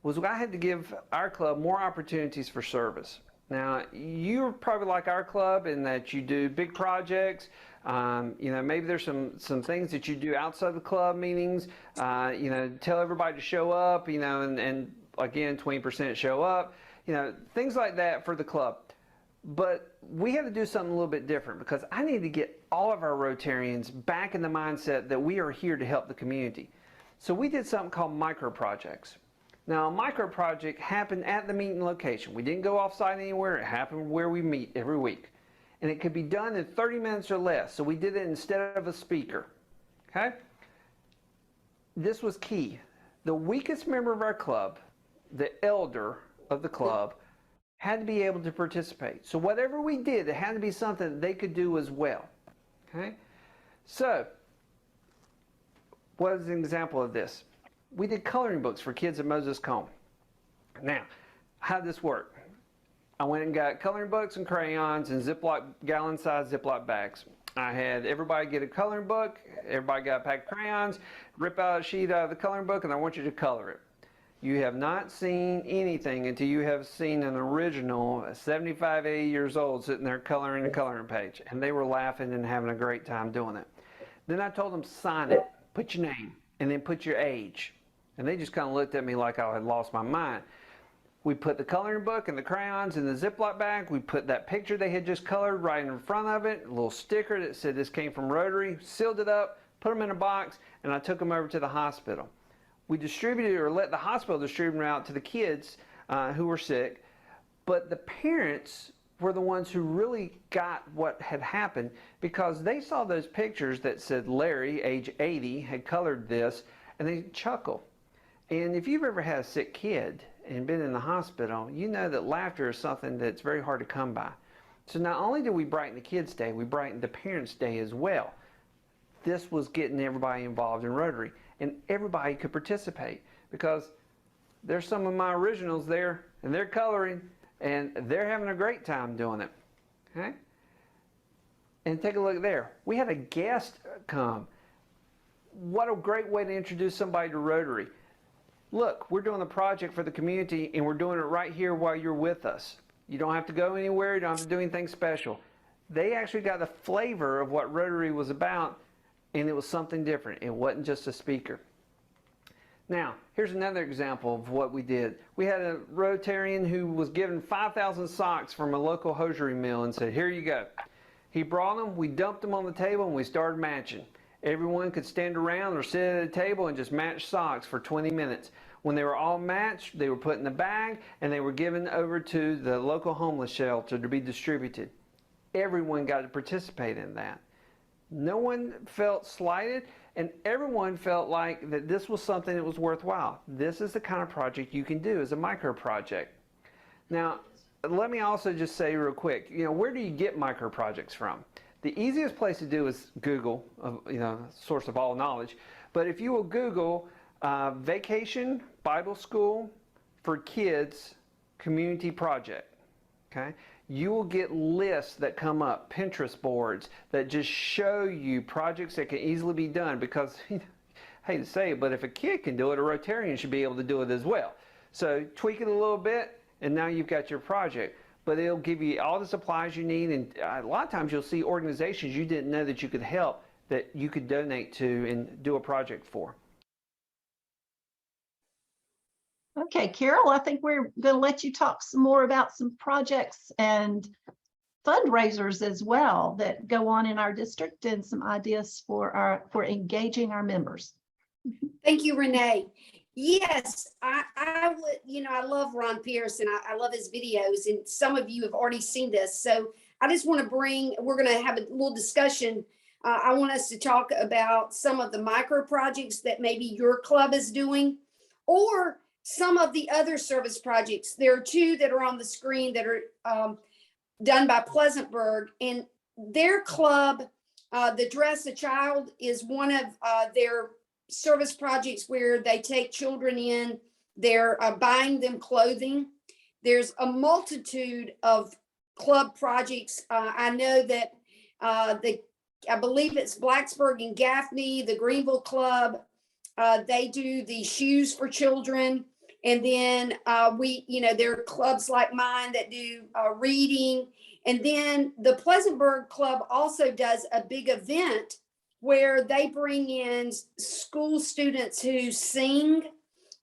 was I had to give our club more opportunities for service. Now, you're probably like our club in that you do big projects. Maybe there's some things that you do outside the club meetings. Tell everybody to show up. And again, 20% show up. Things like that for the club. But we had to do something a little bit different because I need to get all of our Rotarians back in the mindset that we are here to help the community. So we did something called micro projects. Now, a micro project happened at the meeting location. We didn't go off-site anywhere. It happened where we meet every week. And it could be done in 30 minutes or less. So we did it instead of a speaker. Okay? This was key. The weakest member of our club, the elder of the club, had to be able to participate. So whatever we did, it had to be something that they could do as well. Okay? So, what is an example of this? We did coloring books for kids at Moses Cone. Now, how did this work? I went and got coloring books and crayons in gallon-sized Ziploc bags. I had everybody get a coloring book, everybody got a pack of crayons, rip out a sheet out of the coloring book, and I want you to color it. You have not seen anything until you have seen an original 75, 80 years old sitting there coloring a coloring page. And they were laughing and having a great time doing it. Then I told them, sign it, put your name, and then put your age. And they just kind of looked at me like I had lost my mind. We put the coloring book and the crayons in the Ziploc bag. We put that picture they had just colored right in front of it, a little sticker that said this came from Rotary, sealed it up, put them in a box, and I took them over to the hospital. We distributed or let the hospital distribute them out to the kids who were sick, but the parents were the ones who really got what had happened because they saw those pictures that said Larry, age 80, had colored this, and they chuckled. And if you've ever had a sick kid and been in the hospital, you know that laughter is something that's very hard to come by. So not only did we brighten the kids' day, we brightened the parents' day as well. This was getting everybody involved in Rotary, and everybody could participate because there's some of my originals there, and they're coloring, and they're having a great time doing it. Okay? And take a look there. We had a guest come. What a great way to introduce somebody to Rotary. Look, we're doing a project for the community, and we're doing it right here while you're with us. You don't have to go anywhere. You don't have to do anything special. They actually got the flavor of what Rotary was about, and it was something different. It wasn't just a speaker. Now, here's another example of what we did. We had a Rotarian who was given 5,000 socks from a local hosiery mill and said, here you go. He brought them, we dumped them on the table, and we started matching. Everyone could stand around or sit at a table and just match socks for 20 minutes. When they were all matched, they were put in a bag and they were given over to the local homeless shelter to be distributed. Everyone got to participate in that. No one felt slighted, and everyone felt like that this was something that was worthwhile. This is the kind of project you can do as a micro project. Now, let me also just say real quick, where do you get micro projects from? The easiest place to do is Google, source of all knowledge. But if you will Google Vacation Bible School for Kids Community Project, okay, you will get lists that come up, Pinterest boards that just show you projects that can easily be done because, I hate to say it, but if a kid can do it, a Rotarian should be able to do it as well. So tweak it a little bit, and now you've got your project. But it'll give you all the supplies you need, and a lot of times you'll see organizations you didn't know that you could help that you could donate to and do a project for.
Okay, Carol, I think we're going to let you talk some more about some projects and fundraisers as well that go on in our district and some ideas for engaging our members.
Thank you, Renee. Yes, I would, I love Ron Pierce and I love his videos, and some of you have already seen this. So I just want to we're going to have a little discussion. I want us to talk about some of the micro projects that maybe your club is doing, or some of the other service projects. There are two that are on the screen that are done by Pleasantburg, and their club, the Dress a Child, is one of their service projects where they take children in, they're buying them clothing. There's a multitude of club projects. I know that I believe it's Blacksburg and Gaffney, the Greenville Club. They do the shoes for children. And then there are clubs like mine that do reading. And then the Pleasantburg Club also does a big event where they bring in school students who sing,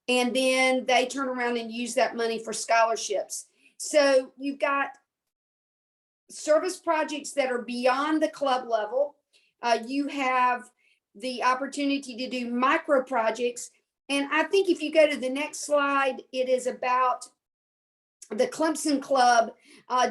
and then they turn around and use that money for scholarships. So you've got service projects that are beyond the club level. You have the opportunity to do micro projects. And I think if you go to the next slide, it is about the Clemson Club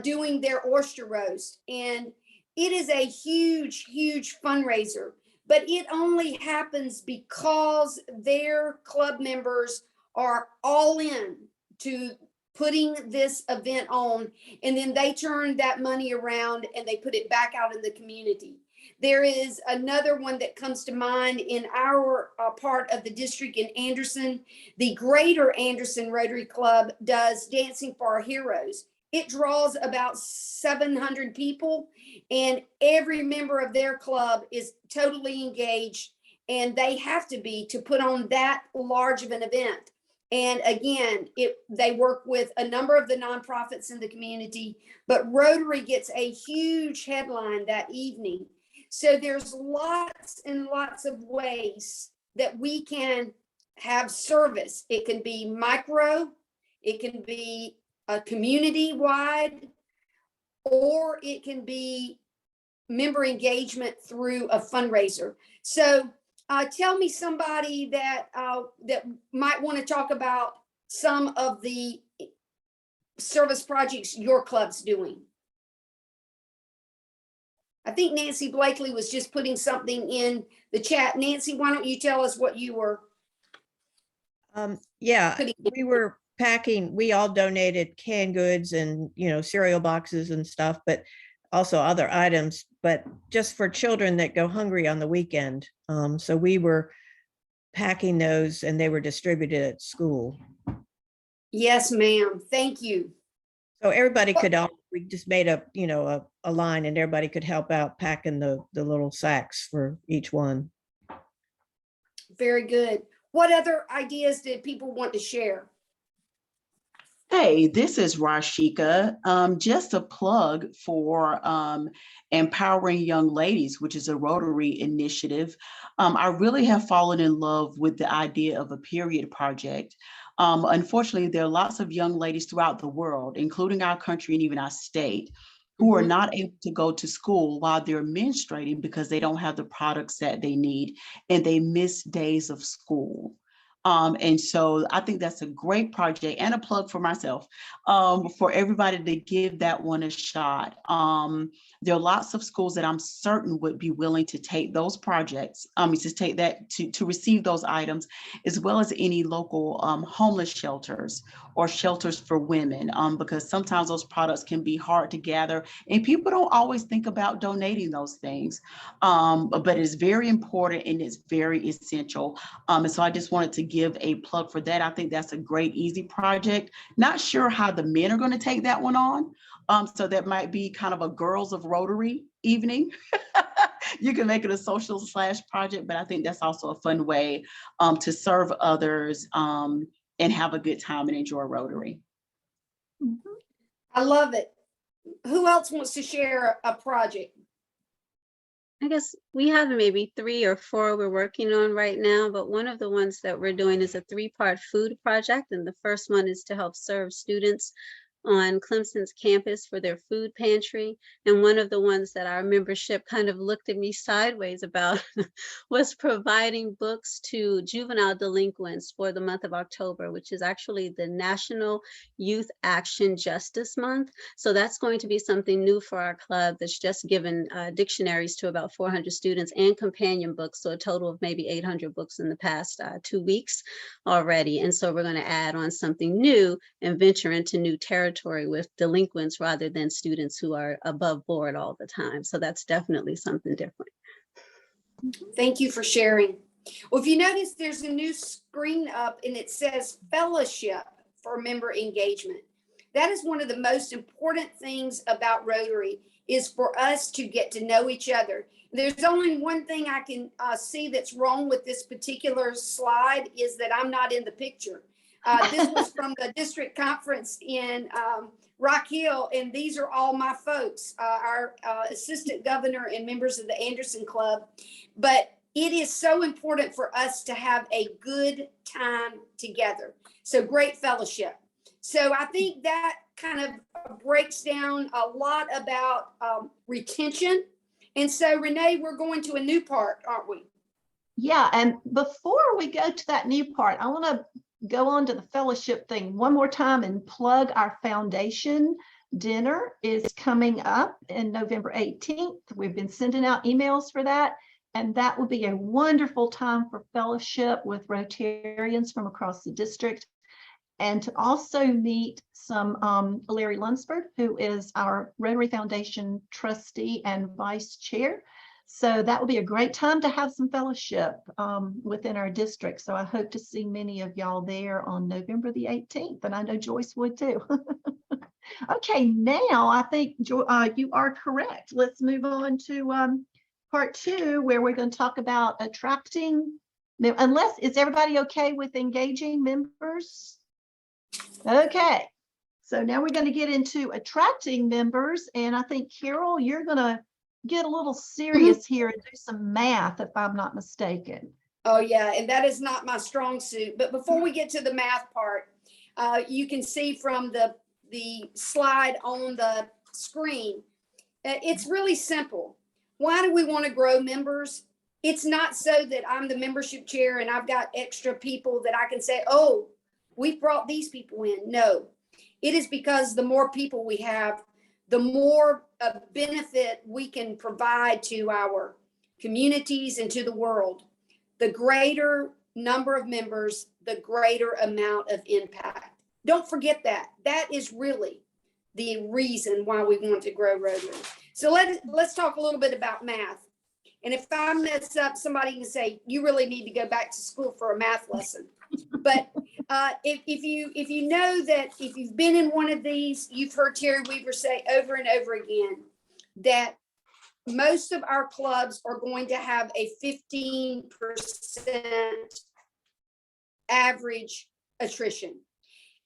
doing their oyster roast. And it is a huge, huge fundraiser, but it only happens because their club members are all in to putting this event on, and then they turn that money around and they put it back out in the community. There is another one that comes to mind in our part of the district in Anderson. The Greater Anderson Rotary Club does Dancing for Our Heroes. It draws about 700 people, and every member of their club is totally engaged, and they have to be to put on that large of an event. And again, they work with a number of the nonprofits in the community, but Rotary gets a huge headline that evening. So there's lots and lots of ways that we can have service. It can be micro, it can be a community-wide, or it can be member engagement through a fundraiser. So tell me somebody that might want to talk about some of the service projects your club's doing. I think Nancy Blakely was just putting something in the chat. Nancy, why don't you tell us what you were?
Yeah,
putting-
we were packing, we all donated canned goods and, cereal boxes and stuff, but also other items, but just for children that go hungry on the weekend. So we were packing those and they were distributed at school.
Yes, ma'am. Thank you.
So everybody could, we just made a line and everybody could help out packing the little sacks for each one.
Very good. What other ideas did people want to share?
Hey, this is Rashika. Just a plug for Empowering Young Ladies, which is a Rotary initiative. I really have fallen in love with the idea of a period project. Unfortunately, there are lots of young ladies throughout the world, including our country and even our state, who are not able to go to school while they're menstruating because they don't have the products that they need and they miss days of school. And so I think that's a great project and a plug for myself, for everybody to give that one a shot. There are lots of schools that I'm certain would be willing to take those projects, to receive those items, as well as any local homeless shelters or shelters for women, because sometimes those products can be hard to gather and people don't always think about donating those things. But it's very important and it's very essential. And so I just wanted to give a plug for that. I think that's a great, easy project. Not sure how the men are going to take that one on. So that might be kind of a Girls of Rotary evening. You can make it a social / project, but I think that's also a fun way to serve others and have a good time and enjoy Rotary.
I love it. Who else wants to share a project?
I guess we have maybe 3 or 4 we're working on right now, but one of the ones that we're doing is a 3-part food project. And the first one is to help serve students on Clemson's campus for their food pantry. And one of the ones that our membership kind of looked at me sideways about was providing books to juvenile delinquents for the month of October, which is actually the National Youth Action Justice Month. So that's going to be something new for our club that's just given dictionaries to about 400 students and companion books. So a total of maybe 800 books in the past 2 weeks already. And so we're going to add on something new and venture into new territory with delinquents rather than students who are above board all the time. So that's definitely something different.
Thank you for sharing. Well, if you notice, there's a new screen up and it says fellowship for member engagement. That is one of the most important things about Rotary, is for us to get to know each other. There's only one thing I can see that's wrong with this particular slide, is that I'm not in the picture. This was from the district conference in Rock Hill, and these are all my folks, our assistant governor and members of the Anderson Club. But it is so important for us to have a good time together. So great fellowship. So I think that kind of breaks down a lot about retention. And so Renee, we're going to a new part, aren't we?
Yeah, and before we go to that new part, I want to go on to the fellowship thing one more time and plug our foundation dinner is coming up in November 18th. We've been sending out emails for that, and that will be a wonderful time for fellowship with Rotarians from across the district, and to also meet some Larry Lunsford, who is our Rotary Foundation trustee and vice chair. So that will be a great time to have some fellowship within our district. So I hope to see many of y'all there on November the 18th, and I know Joyce would too. Okay, now I think you are correct. Let's move on to part 2, where we're going to talk about attracting, is everybody okay with engaging members? Okay, so now we're going to get into attracting members, and I think Carol, you're going to get a little serious here and do some math, if I'm not mistaken.
Oh yeah, and that is not my strong suit. But before we get to the math part, you can see from the slide on the screen, it's really simple. Why do we want to grow members? It's not so that I'm the membership chair and I've got extra people that I can say, oh, we've brought these people in. No, it is because the more people we have, the more benefit we can provide to our communities and to the world. The greater number of members, the greater amount of impact. Don't forget that. That is really the reason why we want to grow Rotary. So let's talk a little bit about math. And if I mess up, somebody can say, you really need to go back to school for a math lesson. But if you know that if you've been in one of these, you've heard Terry Weaver say over and over again that most of our clubs are going to have a 15% average attrition.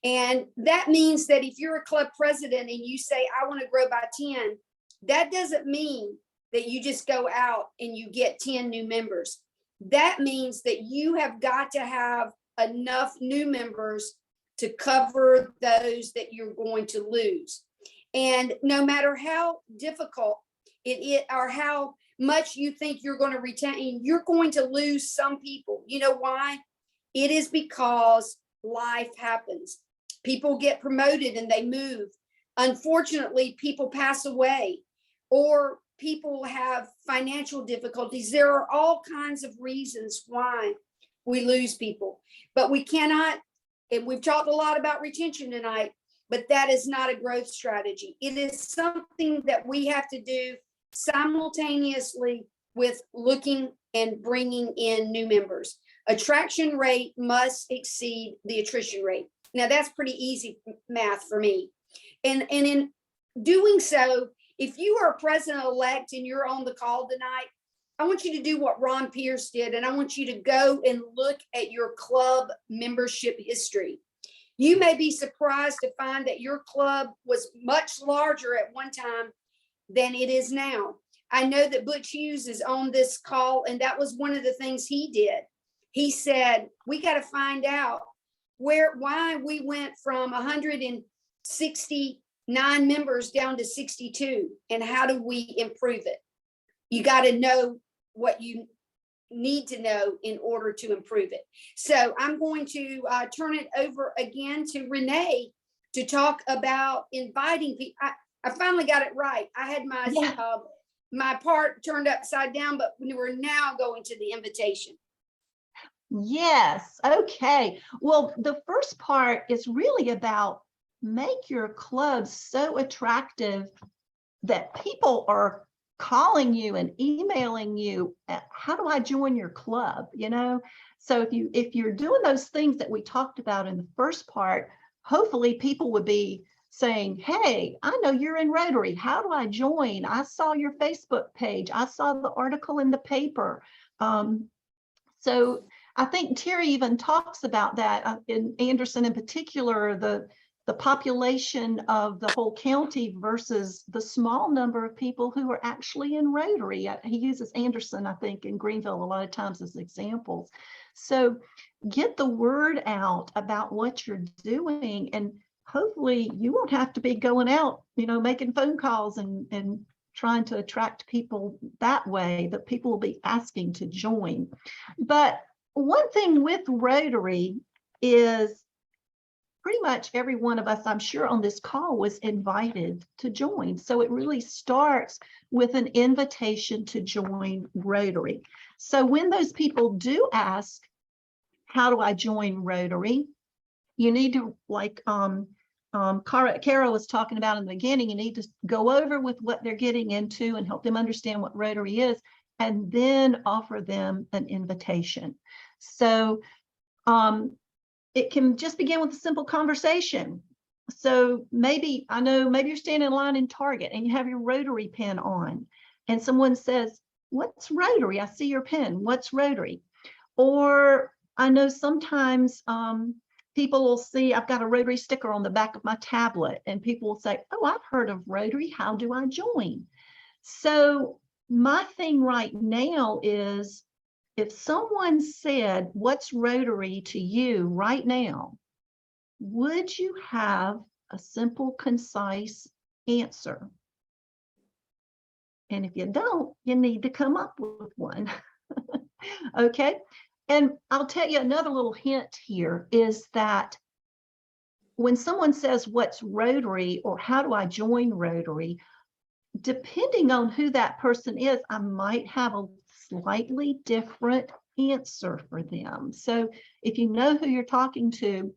And that means that if you're a club president and you say, I want to grow by 10, that doesn't mean that you just go out and you get 10 new members. That means that you have got to have enough new members to cover those that you're going to lose. And no matter how difficult it or how much you think you're going to retain, you're going to lose some people. You know why? It is because life happens. People get promoted and they move. Unfortunately, people pass away or people have financial difficulties. There are all kinds of reasons why we lose people, but we cannot, and we've talked a lot about retention tonight, but that is not a growth strategy. It is something that we have to do simultaneously with looking and bringing in new members. Attraction rate must exceed the attrition rate. Now that's pretty easy math for me. And in doing so, if you are president-elect and you're on the call tonight, I want you to do what Ron Pierce did, and I want you to go and look at your club membership history. You may be surprised to find that your club was much larger at one time than it is now. I know that Butch Hughes is on this call, and that was one of the things he did. He said, we got to find out why we went from 169 members down to 62, and how do we improve it? You got to know what you need to know in order to improve it. So I'm going to turn it over again to Renee to talk about inviting people. I finally got it right. I had my part turned upside down, but we're now going to the invitation.
Yes. Okay. Well, the first part is really about make your club so attractive that people are calling you and emailing you. How do I join your club? You know, so if you're doing those things that we talked about in the first part, hopefully people would be saying, hey, I know you're in Rotary. How do I join? I saw your Facebook page. I saw the article in the paper. So I think Terry even talks about that in Anderson in particular, the population of the whole county versus the small number of people who are actually in Rotary. He uses Anderson, I think, in Greenville a lot of times as examples. So get the word out about what you're doing, and hopefully you won't have to be going out, making phone calls and trying to attract people that way, that people will be asking to join. But one thing with Rotary is pretty much every one of us, I'm sure, on this call was invited to join. So it really starts with an invitation to join Rotary. So when those people do ask, how do I join Rotary? You need to, like Kara was talking about in the beginning, you need to go over with what they're getting into and help them understand what Rotary is, and then offer them an invitation. So it can just begin with a simple conversation. So maybe you're standing in line in Target and you have your Rotary pin on, and someone says, what's Rotary? I see your pin. What's Rotary? Or I know sometimes people will see I've got a Rotary sticker on the back of my tablet, and people will say, oh, I've heard of Rotary. How do I join? So my thing right now is, if someone said, what's Rotary to you right now, would you have a simple, concise answer? And if you don't, you need to come up with one. Okay. And I'll tell you another little hint here is that when someone says, what's Rotary, or how do I join Rotary, depending on who that person is, I might have a slightly different answer for them. So if you know who you're talking to,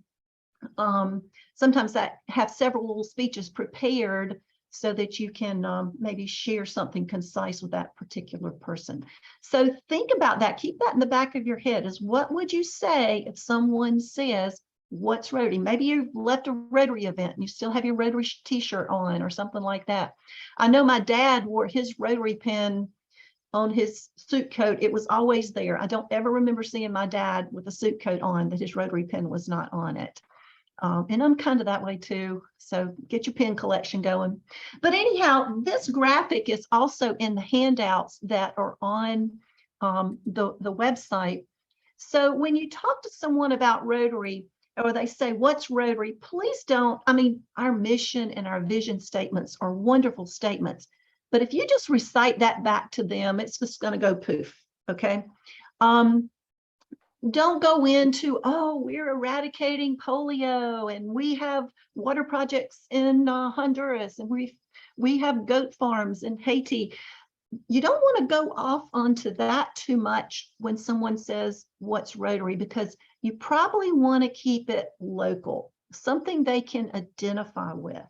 sometimes that have several little speeches prepared so that you can maybe share something concise with that particular person. So think about that. Keep that in the back of your head, is what would you say if someone says, what's Rotary? Maybe you left a Rotary event and you still have your Rotary t-shirt on or something like that. I know my dad wore his Rotary pin on his suit coat. It was always there. I don't ever remember seeing my dad with a suit coat on that his Rotary pin was not on it. And I'm kind of that way too. So get your pin collection going. But anyhow, this graphic is also in the handouts that are on the website. So when you talk to someone about Rotary, or they say, what's Rotary? Please don't, our mission and our vision statements are wonderful statements. But if you just recite that back to them, it's just going to go poof. Okay. Don't go into, oh, we're eradicating polio and we have water projects in Honduras and we have goat farms in Haiti. You don't want to go off onto that too much when someone says, what's Rotary? Because you probably want to keep it local, something they can identify with.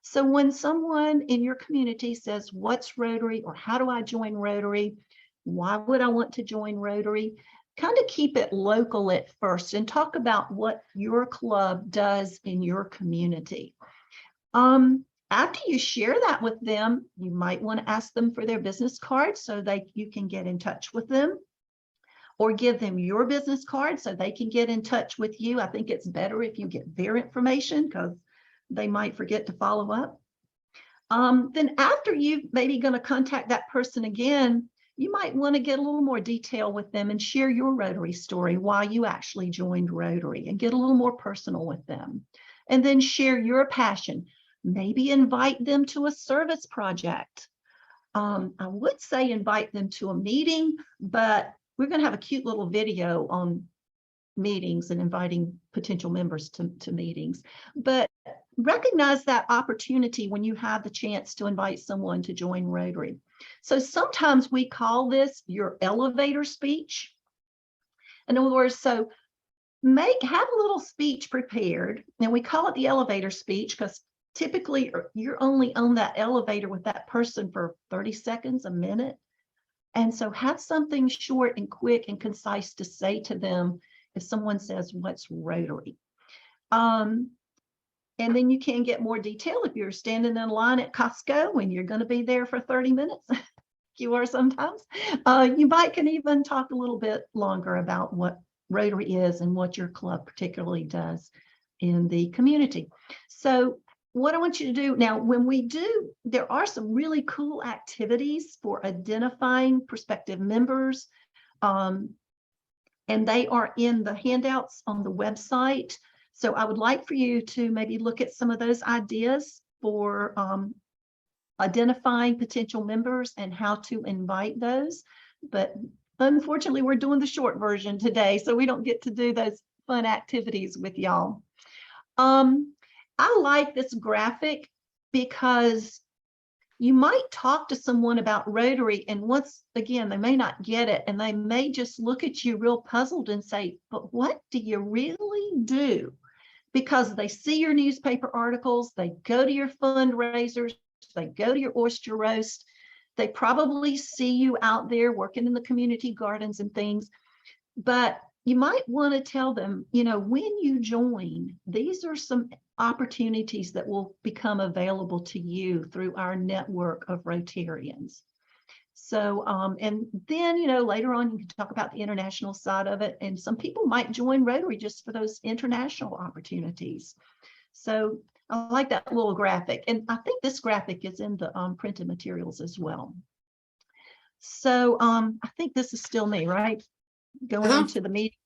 So when someone in your community says, what's Rotary, or how do I join Rotary? Why would I want to join Rotary? Kind of keep it local at first and talk about what your club does in your community. After you share that with them, you might want to ask them for their business card so you can get in touch with them, or give them your business card so they can get in touch with you. I think it's better if you get their information because they might forget to follow up. Then after you maybe going to contact that person again, you might want to get a little more detail with them and share your Rotary story, why you actually joined Rotary, and get a little more personal with them. And then share your passion. Maybe invite them to a service project. I would say invite them to a meeting, but we're going to have a cute little video on meetings and inviting potential members to meetings. But recognize that opportunity when you have the chance to invite someone to join Rotary. So sometimes we call this your elevator speech. In other words, so have a little speech prepared, and we call it the elevator speech because typically you're only on that elevator with that person for 30 seconds, a minute. And so have something short and quick and concise to say to them if someone says, what's Rotary? And then you can get more detail if you're standing in line at Costco and you're going to be there for 30 minutes. You are sometimes. You might can even talk a little bit longer about what Rotary is and what your club particularly does in the community. So what I want you to do now, when we do, there are some really cool activities for identifying prospective members. And they are in the handouts on the website. So I would like for you to maybe look at some of those ideas for identifying potential members and how to invite those. But unfortunately, we're doing the short version today, so we don't get to do those fun activities with y'all. I like this graphic because you might talk to someone about Rotary, and once again, they may not get it, and they may just look at you real puzzled and say, but what do you really do? Because they see your newspaper articles, they go to your fundraisers, they go to your oyster roast, they probably see you out there working in the community gardens and things, but you might want to tell them, you know, when you join, these are some opportunities that will become available to you through our network of Rotarians. So, and then, you know, later on, you can talk about the international side of it. And some people might join Rotary just for those international opportunities. So I like that little graphic. And I think this graphic is in the printed materials as well. So I think this is still me, right? Going into the meeting.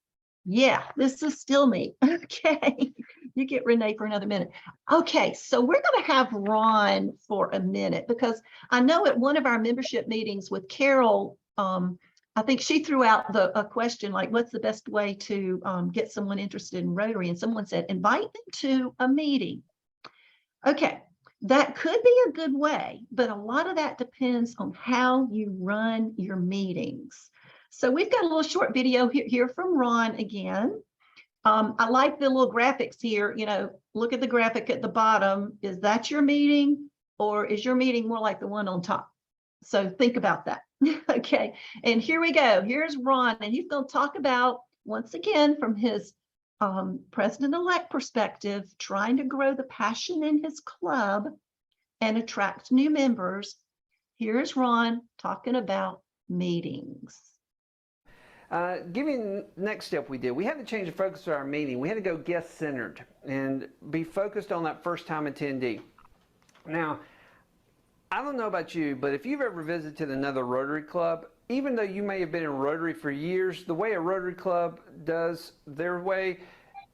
Yeah, this is still me. Okay, you get Renee for another minute. Okay, so we're going to have Ron for a minute because I know at one of our membership meetings with Carol, I think she threw out a question like, what's the best way to get someone interested in Rotary? And someone said, invite them to a meeting. Okay, that could be a good way, but a lot of that depends on how you run your meetings. So we've got a little short video here from Ron again. I like the little graphics here. You know, look at the graphic at the bottom. Is that your meeting, or is your meeting more like the one on top? So think about that. Okay, and here we go. Here's Ron, and he's going to talk about, once again, from his president-elect perspective, trying to grow the passion in his club and attract new members. Here's Ron talking about meetings.
Giving next step we did, we had to change the focus of our meeting. We had to go guest-centered and be focused on that first-time attendee. Now, I don't know about you, but if you've ever visited another Rotary Club, even though you may have been in Rotary for years, the way a Rotary Club does their way,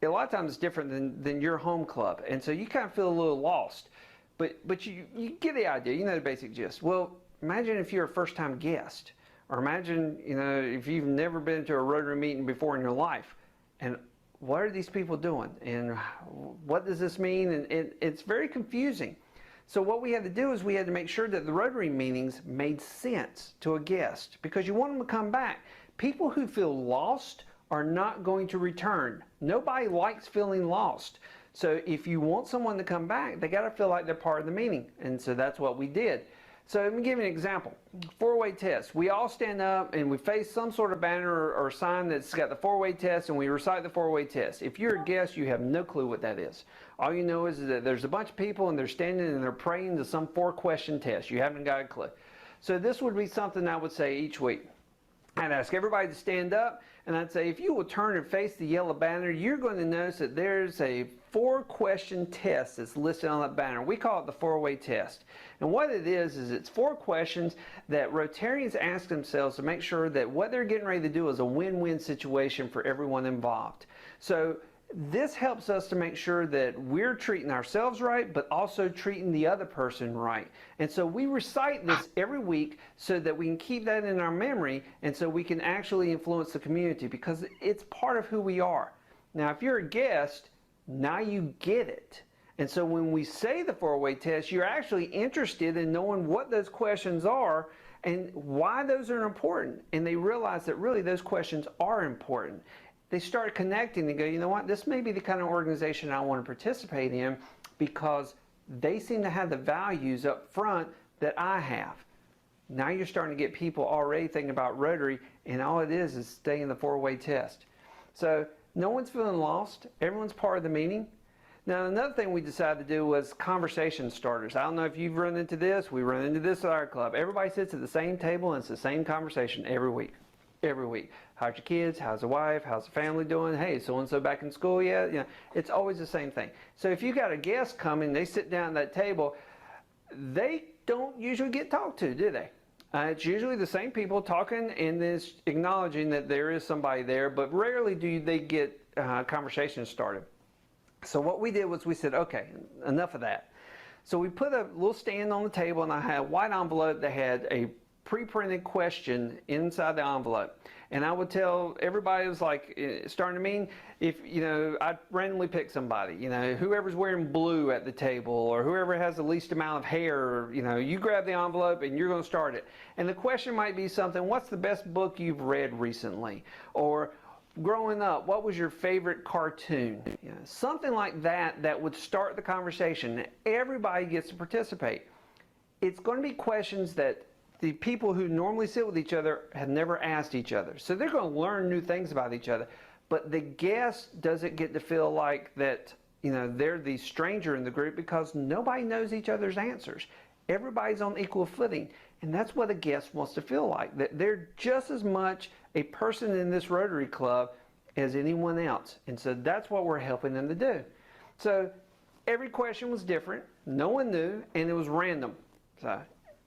a lot of times it's different than your home club. And so you kind of feel a little lost. But you get the idea, you know the basic gist. Well, imagine if you're a first-time guest. Or imagine, you know, if you've never been to a Rotary meeting before in your life, and what are these people doing? And what does this mean? And it's very confusing. So what we had to do is we had to make sure that the Rotary meetings made sense to a guest, because you want them to come back. People who feel lost are not going to return. Nobody likes feeling lost. So if you want someone to come back, they got to feel like they're part of the meeting. And so that's what we did. So let me give you an example. Four-way test. We all stand up and we face some sort of banner or sign that's got the four-way test, and we recite the four-way test. If you're a guest, you have no clue what that is. All you know is that there's a bunch of people and they're standing and they're praying to some four-question test. You haven't got a clue. So this would be something I would say each week. I'd ask everybody to stand up, and I'd say, if you will turn and face the yellow banner, you're going to notice that there's a four-question test that's listed on that banner. We call it the four-way test. And what it is it's 4 questions that Rotarians ask themselves to make sure that what they're getting ready to do is a win-win situation for everyone involved. So this helps us to make sure that we're treating ourselves right, but also treating the other person right. And so we recite this every week so that we can keep that in our memory, and so we can actually influence the community, because it's part of who we are. Now, if you're a guest, now you get it. And so when we say the four-way test, you're actually interested in knowing what those questions are and why those are important. And they realize that really those questions are important. They start connecting and go, you know what, this may be the kind of organization I want to participate in, because they seem to have the values up front that I have. Now you're starting to get people already thinking about Rotary, and all it is staying the four-way test. So no one's feeling lost. Everyone's part of the meeting. Now, another thing we decided to do was conversation starters. I don't know if you've run into this. We run into this at our club. Everybody sits at the same table and it's the same conversation every week. Every week. How's your kids? How's the wife? How's the family doing? Hey, so-and-so back in school yet? You know, it's always the same thing. So if you got a guest coming, they sit down at that table, they don't usually get talked to, do they? It's usually the same people talking and then acknowledging that there is somebody there, but rarely do they get conversations started. So what we did was we said, okay, enough of that. So we put a little stand on the table, and I had a white envelope that had a pre-printed question inside the envelope. And I would tell everybody, it was like starting to mean, if, you know, I randomly pick somebody, you know, whoever's wearing blue at the table or whoever has the least amount of hair, you know, you grab the envelope and you're going to start it. And the question might be something, what's the best book you've read recently? Or growing up, what was your favorite cartoon? You know, something like that that would start the conversation. Everybody gets to participate. It's going to be questions that the people who normally sit with each other have never asked each other. So they're going to learn new things about each other. But the guest doesn't get to feel like that, you know, they're the stranger in the group, because nobody knows each other's answers. Everybody's on equal footing. And that's what a guest wants to feel like, that they're just as much a person in this Rotary Club as anyone else. And so that's what we're helping them to do. So every question was different. No one knew, and it was random.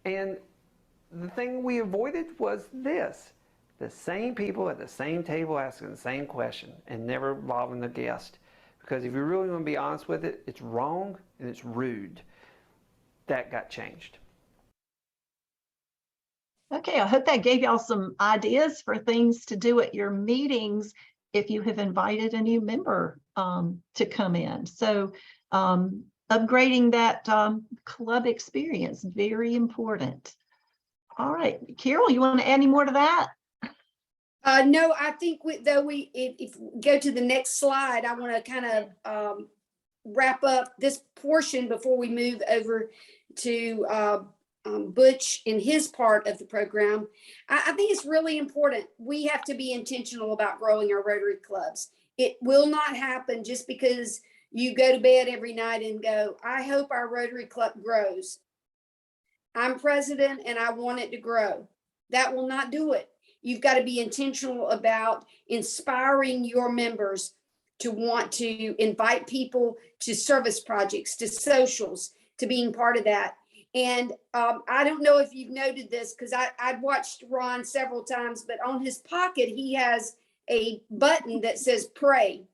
And the thing we avoided was this: the same people at the same table asking the same question and never involving the guest. Because if you really want to be honest with it, it's wrong and it's rude. That got changed.
Okay, I hope that gave y'all some ideas for things to do at your meetings if you have invited a new member to come in. So upgrading that club experience, very important. All right, Carol, you want to add any more to that?
No, I think if we go to the next slide, I want to kind of wrap up this portion before we move over to Butch in his part of the program. I think it's really important. We have to be intentional about growing our Rotary clubs. It will not happen just because you go to bed every night and go, I hope our Rotary club grows. I'm president and I want it to grow. That will not do it. You've got to be intentional about inspiring your members to want to invite people to service projects, to socials, to being part of that. And I don't know if you've noted this, because I've watched Ron several times, but on his pocket, he has a button that says pray.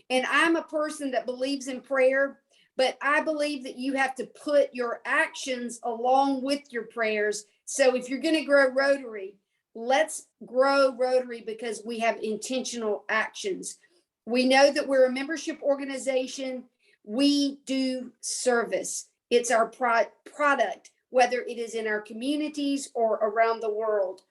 And I'm a person that believes in prayer, but I believe that you have to put your actions along with your prayers. So if you're going to grow Rotary, let's grow Rotary because we have intentional actions. We know that we're a membership organization. We do service. It's our product, whether it is in our communities or around the world.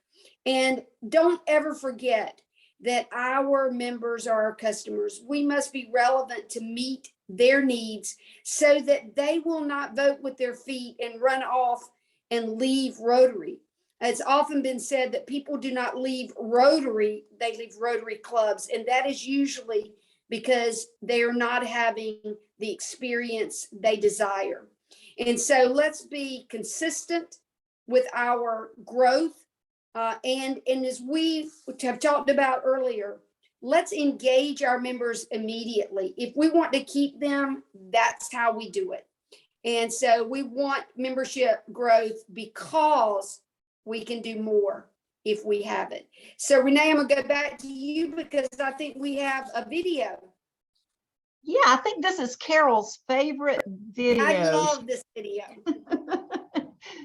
And don't ever forget that our members are our customers. We must be relevant to meet their needs so that they will not vote with their feet and run off and leave Rotary. It's often been said that people do not leave Rotary, they leave Rotary clubs. And that is usually because they are not having the experience they desire. And so let's be consistent with our growth. And as we have talked about earlier, let's engage our members immediately. If we want to keep them, that's how we do it. And so we want membership growth because we can do more if we have it. So Renee, I'm gonna go back to you because I think we have a video.
Yeah, I think this is Carol's favorite video.
I love this video.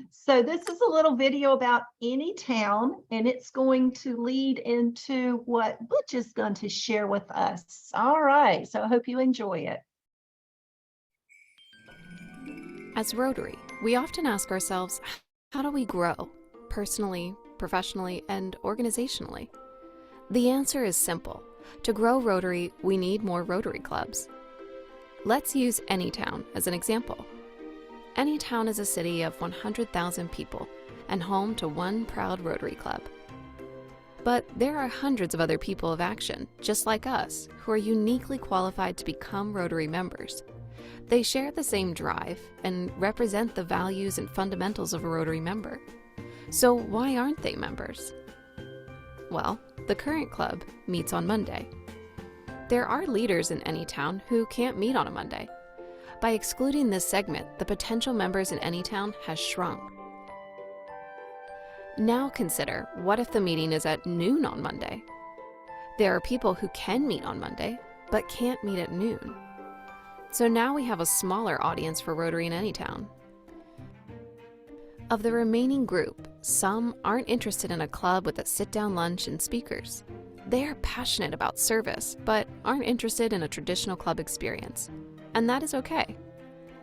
So this is a little video about Anytown, and it's going to lead into what Butch is going to share with us. All right, so I hope you enjoy it.
As Rotary, we often ask ourselves, how do we grow personally, professionally, and organizationally? The answer is simple. To grow Rotary, we need more Rotary clubs. Let's use Anytown as an example. Anytown is a city of 100,000 people and home to one proud Rotary club. But there are hundreds of other people of action, just like us, who are uniquely qualified to become Rotary members. They share the same drive and represent the values and fundamentals of a Rotary member. So why aren't they members? Well, the current club meets on Monday. There are leaders in Anytown who can't meet on a Monday. By excluding this segment, the potential members in Anytown has shrunk. Now consider, what if the meeting is at noon on Monday? There are people who can meet on Monday, but can't meet at noon. So now we have a smaller audience for Rotary in Anytown. Of the remaining group, some aren't interested in a club with a sit-down lunch and speakers. They are passionate about service, but aren't interested in a traditional club experience. And that is okay.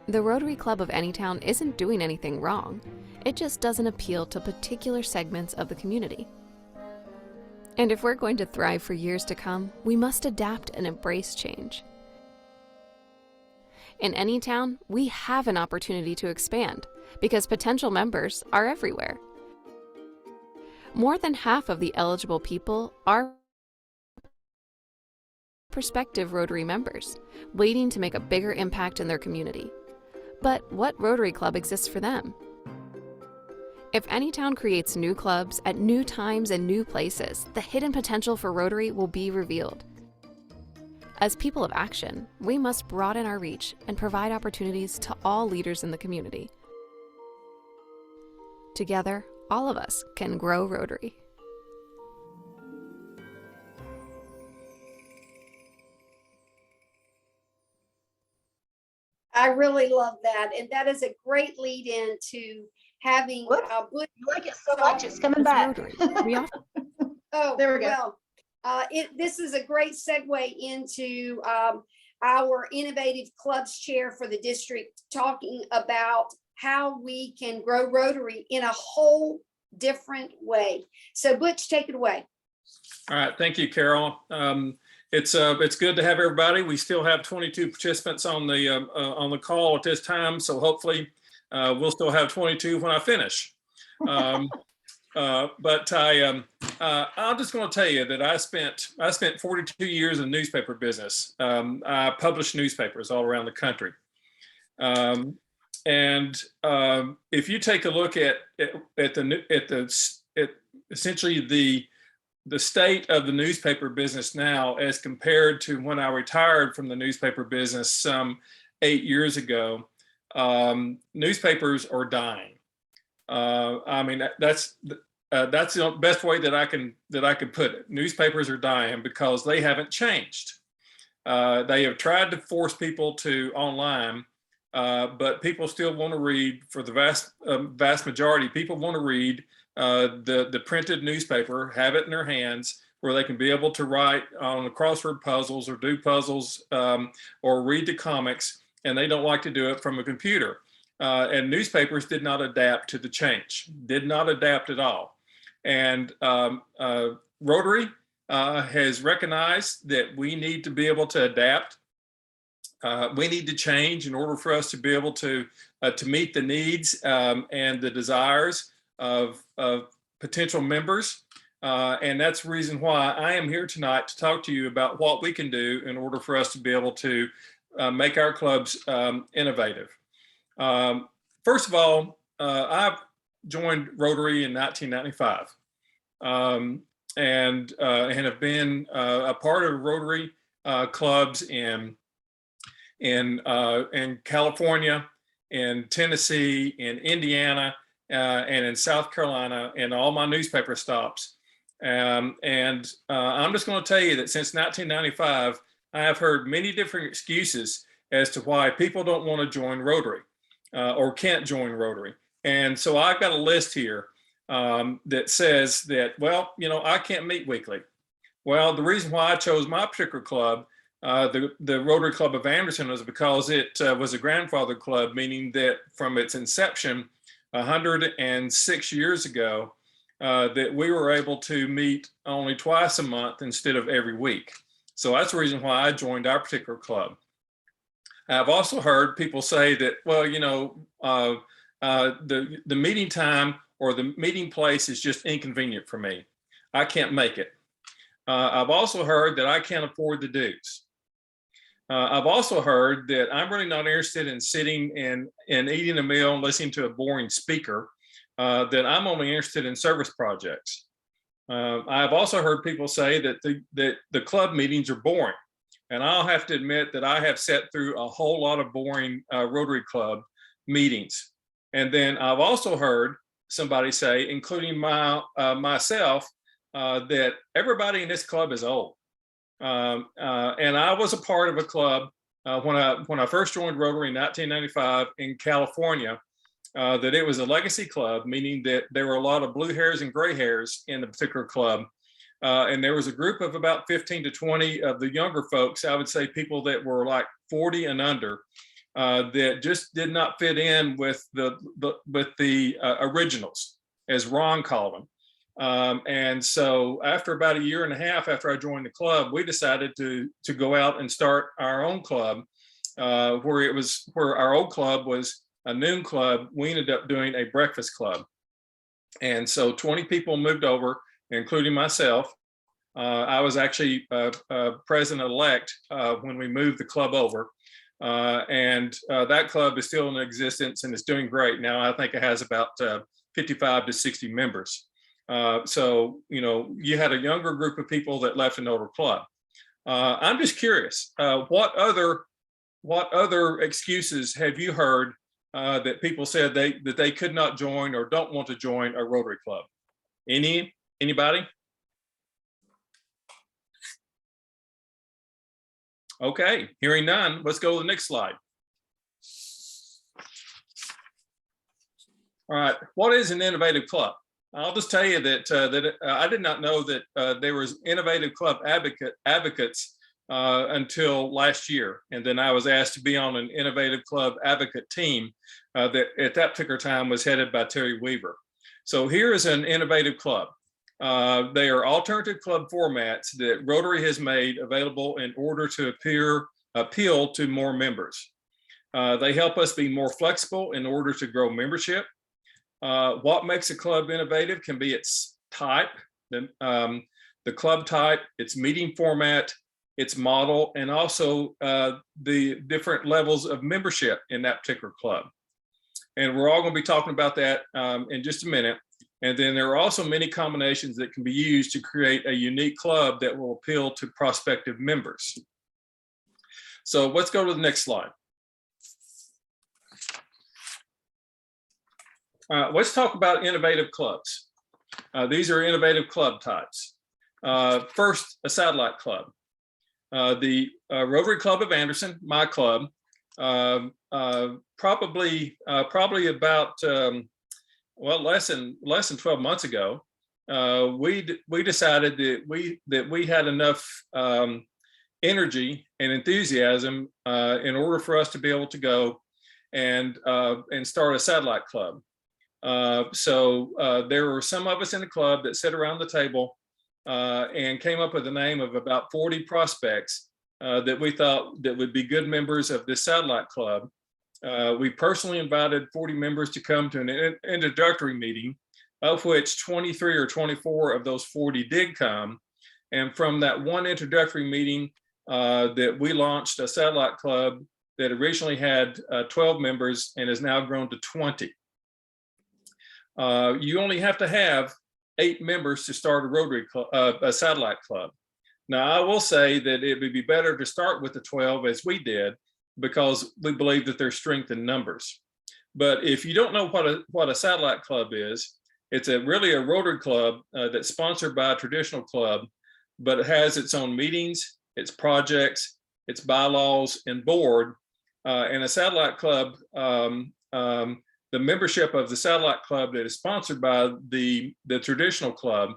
The Rotary Club of Anytown isn't doing anything wrong. It just doesn't appeal to particular segments of the community. And if we're going to thrive for years to come, we must adapt and embrace change. In Anytown, we have an opportunity to expand because potential members are everywhere. More than half of the eligible people are prospective Rotary members, waiting to make a bigger impact in their community. But what Rotary Club exists for them? If Anytown creates new clubs at new times and new places, the hidden potential for Rotary will be revealed. As people of action, we must broaden our reach and provide opportunities to all leaders in the community. Together, all of us can grow Rotary.
I really love that. And that is a great lead in to having
Whoops.
Butch.
You like it so much, it's coming back.
Rotary. We often
Oh,
There we go.
well, this is a great segue into our innovative clubs chair for the district, talking about how we can grow Rotary in a whole different way. So Butch, take it away.
All right, thank you, Carol. It's good to have everybody. We still have 22 participants on the call at this time, so hopefully we'll still have 22 when I finish. But I'm just going to tell you that I spent 42 years in newspaper business. I published newspapers all around the country, and if you take a look at essentially the state of the newspaper business now as compared to when I retired from the newspaper business some 8 years ago, newspapers are dying. I mean, that's the best way that I can put it. Newspapers are dying because they haven't changed. They have tried to force people to online, but people still want to read. For the vast majority, people want to read the printed newspaper, have it in their hands, where they can be able to write on the crossword puzzles or do puzzles or read the comics, and they don't like to do it from a computer. And newspapers did not adapt to the change, did not adapt at all. And Rotary has recognized that we need to be able to adapt. We need to change in order for us to be able to meet the needs and the desires of potential members. And that's the reason why I am here tonight to talk to you about what we can do in order for us to be able to make our clubs innovative. First of all, I joined Rotary in 1995 and have been a part of Rotary clubs in California, in Tennessee, in Indiana, and in South Carolina, and all my newspaper stops. I'm just going to tell you that since 1995, I have heard many different excuses as to why people don't want to join Rotary or can't join Rotary. And so I've got a list here that says that, well, you know, I can't meet weekly. Well, the reason why I chose my particular club, the Rotary Club of Anderson, was because it was a grandfather club, meaning that from its inception 106 years ago, that we were able to meet only twice a month instead of every week. So that's the reason why I joined our particular club. I've also heard people say that, well, you know, the meeting time or the meeting place is just inconvenient for me. I can't make it. I've also heard that I can't afford the dues. I've also heard that I'm really not interested in sitting and eating a meal and listening to a boring speaker, that I'm only interested in service projects. I've also heard people say that the club meetings are boring. And I'll have to admit that I have sat through a whole lot of boring Rotary Club meetings. And then I've also heard somebody say, including myself, that everybody in this club is old. And I was a part of a club when I first joined Rotary in 1995 in California, that it was a legacy club, meaning that there were a lot of blue hairs and gray hairs in the particular club. And there was a group of about 15 to 20 of the younger folks, I would say people that were like 40 and under, that just did not fit in with the originals, as Ron called them. And so after about a year and a half after I joined the club, we decided to go out and start our own club, where our old club was a noon club. We ended up doing a breakfast club. And so 20 people moved over, including myself. I was actually president-elect when we moved the club over. And that club is still in existence and it's doing great. Now I think it has about 55 to 60 members. So, you know, you had a younger group of people that left an older club. I'm just curious, what other excuses have you heard that people said that they could not join or don't want to join a Rotary Club? Anybody? Okay, hearing none, let's go to the next slide. All right, what is an innovative club? I'll just tell you that I did not know that there was innovative club advocates until last year, and then I was asked to be on an innovative club advocate team that at that particular time was headed by Terry Weaver. So here is an innovative club. They are alternative club formats that Rotary has made available in order to appeal to more members. They help us be more flexible in order to grow membership. What makes a club innovative can be its type, the club type, its meeting format, its model, and also the different levels of membership in that particular club. And we're all going to be talking about that in just a minute. And then there are also many combinations that can be used to create a unique club that will appeal to prospective members. So let's go to the next slide. Let's talk about innovative clubs. These are innovative club types. First, a satellite club. The Rotary Club of Anderson, my club, probably about well, less than 12 months ago, we decided that we had enough energy and enthusiasm in order for us to be able to go and start a satellite club. So there were some of us in the club that sat around the table and came up with the name of about 40 prospects that we thought that would be good members of this satellite club. We personally invited 40 members to come to an introductory meeting, of which 23 or 24 of those 40 did come. And from that one introductory meeting that we launched a satellite club that originally had 12 members and has now grown to 20. You only have to have 8 members to start a Rotary Club, a satellite club. Now, I will say that it would be better to start with the 12 as we did, because we believe that there's strength in numbers. But if you don't know what a satellite club is, it's really a Rotary Club that's sponsored by a traditional club, but it has its own meetings, its projects, its bylaws and board. And a satellite club, the membership of the satellite club that is sponsored by the traditional club,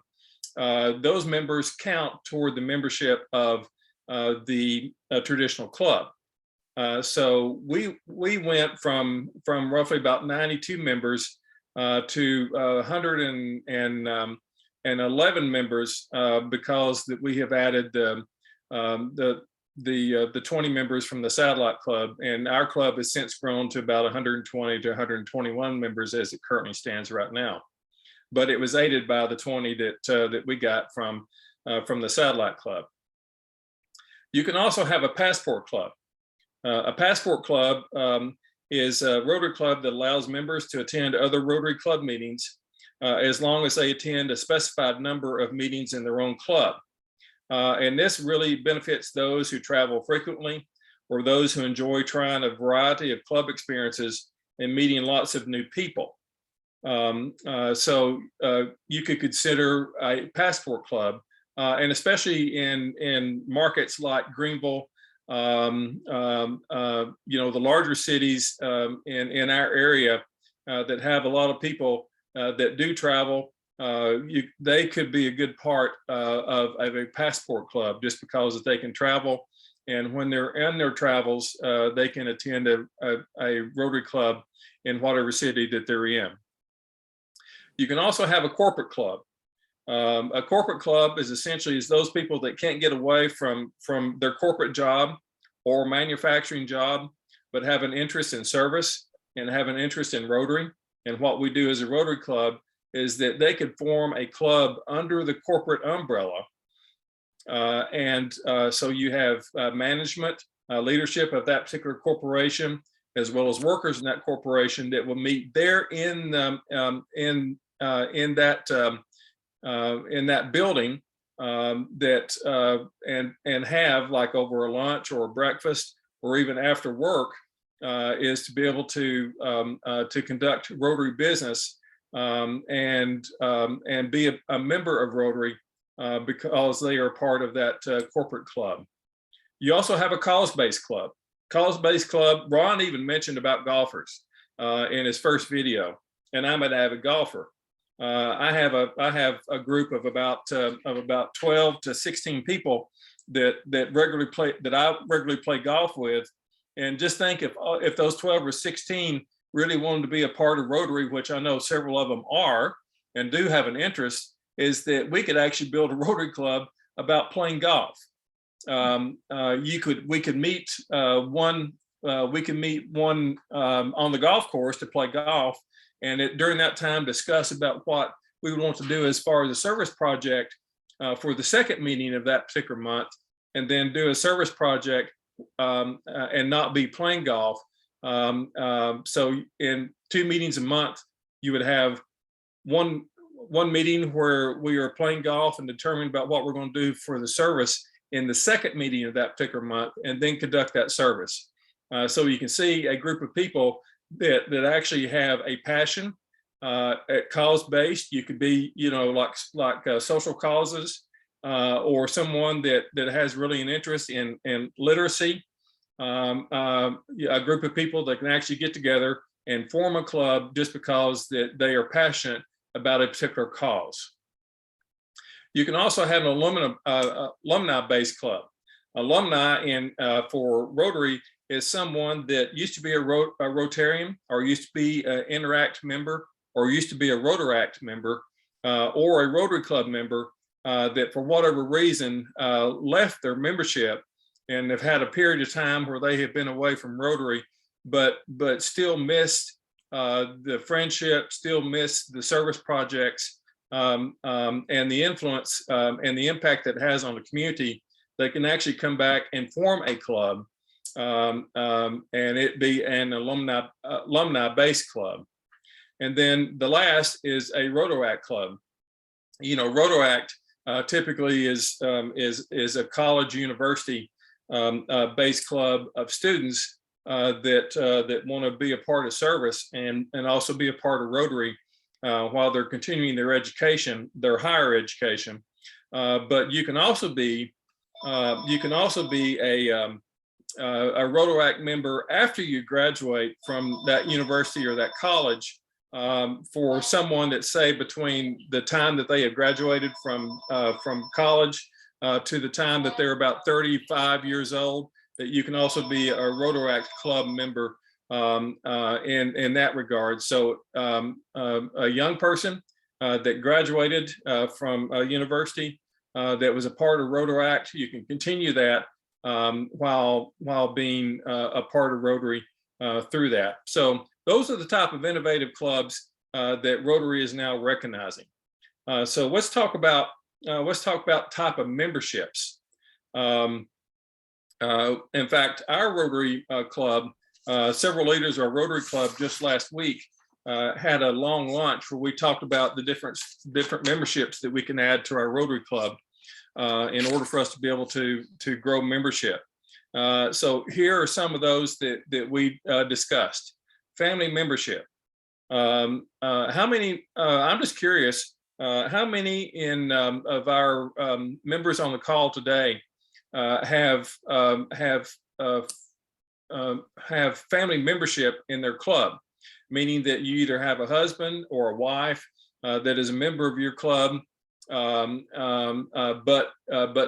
those members count toward the membership of the traditional club. So we went from roughly about 92 members to 111 members because that we have added the 20 members from the satellite club, and our club has since grown to about 120 to 121 members as it currently stands right now. But it was aided by the 20 that we got from the satellite club. You can also have a passport club. A passport club is a Rotary Club that allows members to attend other Rotary Club meetings as long as they attend a specified number of meetings in their own club. And this really benefits those who travel frequently or those who enjoy trying a variety of club experiences and meeting lots of new people. So you could consider a passport club, and especially in markets like Greenville, the larger cities in our area that have a lot of people that do travel, they could be a good part of a passport club, just because that they can travel, and when they're in their travels, they can attend a Rotary Club in whatever city that they're in. You can also have a corporate club. A corporate club is essentially those people that can't get away from their corporate job or manufacturing job, but have an interest in service and have an interest in Rotary. And what we do as a Rotary Club is that they could form a club under the corporate umbrella. So you have management, leadership of that particular corporation, as well as workers in that corporation that will meet there in that building and have, like, over a lunch or a breakfast or even after work, is to be able to conduct Rotary business and be a member of Rotary because they are part of that corporate club. You also have a cause-based club. Cause-based club, Ron even mentioned about golfers in his first video, and I'm an avid golfer. I have a group of about 12 to 16 people that I regularly play golf with, and just think if those 12 or 16 really wanted to be a part of Rotary, which I know several of them are and do have an interest, is that we could actually build a Rotary Club about playing golf. We could meet one on the golf course to play golf, and during that time discuss about what we would want to do as far as a service project for the second meeting of that particular month, and then do a service project and not be playing golf. So in 2 meetings a month, you would have one meeting where we are playing golf and determining about what we're going to do for the service in the second meeting of that particular month, and then conduct that service. So you can see a group of people that actually have a passion at cause-based. You could be, like social causes, or someone that has really an interest in literacy. A group of people that can actually get together and form a club just because that they are passionate about a particular cause. You can also have an alumni-based club. Alumni for Rotary is someone that used to be a Rotarian, or used to be an Interact member, or used to be a Rotaract member, or a Rotary Club member that for whatever reason left their membership and have had a period of time where they have been away from Rotary, but still missed the friendship, still missed the service projects, and the influence and the impact that it has on the community. They can actually come back and form a club, and it be an alumni-based club. And then the last is a Rotaract club. Rotaract typically is a college, university based club of students that want to be a part of service and also be a part of Rotary while they're continuing their education, their higher education. But you can also be a Rotaract member after you graduate from that university or that college, for someone that, say, between the time that they have graduated from college to the time that they're about 35 years old, that you can also be a Rotaract club member in that regard. So a young person that graduated from a university that was a part of Rotaract, you can continue that while being a part of Rotary through that. So those are the type of innovative clubs that Rotary is now recognizing. So let's talk about type of memberships. In fact, our Rotary Club, several leaders of our Rotary Club just last week had a long lunch where we talked about the different memberships that we can add to our Rotary Club in order for us to be able to grow membership. So here are some of those that we discussed. Family membership. How many? I'm just curious. How many of our members on the call today have family membership in their club, meaning that you either have a husband or a wife that is a member of your club, but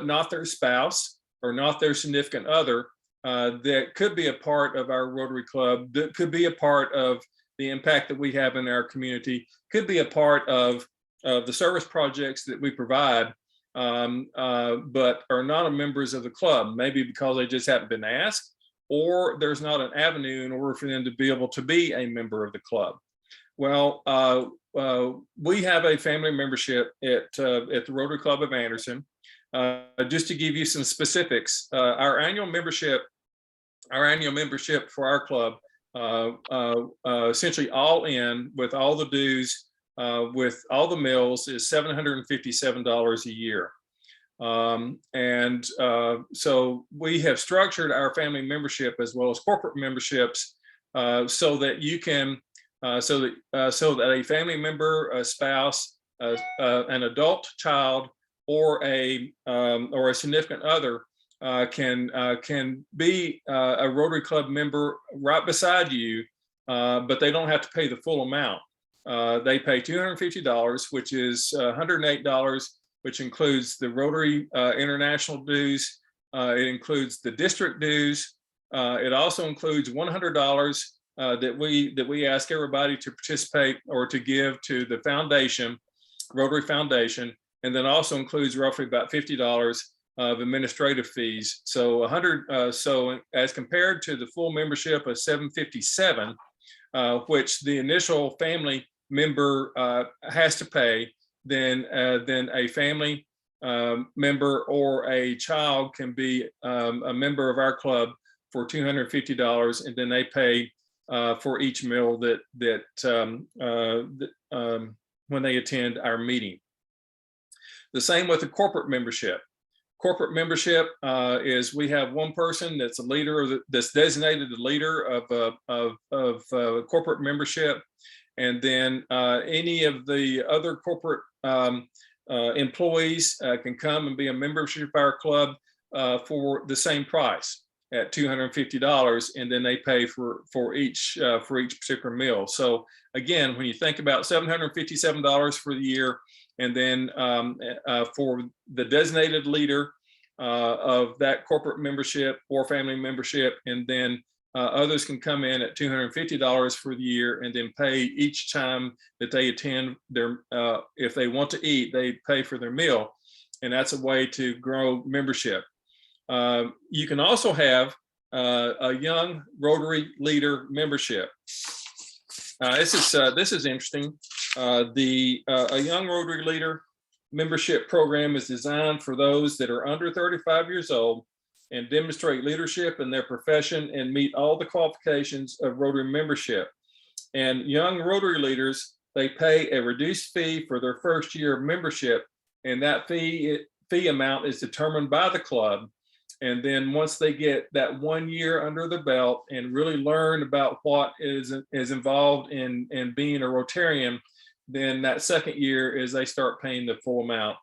not their spouse or not their significant other, that could be a part of our Rotary Club, that could be a part of the impact that we have in our community, could be a part of the service projects that we provide, but are not members of the club, maybe because they just haven't been asked, or there's not an avenue in order for them to be able to be a member of the club. Well, we have a family membership at the Rotary Club of Anderson. Just to give you some specifics, our annual membership for our club, essentially all in with all the dues, with all the meals, is $757 a year. So we have structured our family membership as well as corporate memberships so that you can, so that a family member, a spouse, an adult child, or a significant other can be a Rotary Club member right beside you, but they don't have to pay the full amount. They pay $250, which is $108, which includes the Rotary International dues. It includes the district dues. It also includes $100 that we ask everybody to participate or to give to the foundation, Rotary Foundation, and then also includes roughly about $50 of administrative fees. So 100. So as compared to the full membership of $757, which the initial family member has to pay, then a family member or a child can be a member of our club for $250, and then they pay for each meal that when they attend our meeting. The same with the corporate membership. Corporate membership is we have one person that's a leader, that's designated the leader of corporate membership, and then any of the other corporate employees can come and be a membership of our club for the same price at $250, and then they pay for each particular meal. So again, when you think about $757 for the year, and then for the designated leader of that corporate membership or family membership, and then others can come in at $250 for the year and then pay each time that they attend their, if they want to eat, they pay for their meal. And that's a way to grow membership. You can also have a young Rotary leader membership. This is interesting. A young Rotary leader membership program is designed for those that are under 35 years old and demonstrate leadership in their profession and meet all the qualifications of Rotary membership. And young Rotary leaders, they pay a reduced fee for their first year of membership, and that fee amount is determined by the club. And then once they get that 1 year under the belt and really learn about what is involved in being a Rotarian, then that second year is they start paying the full amount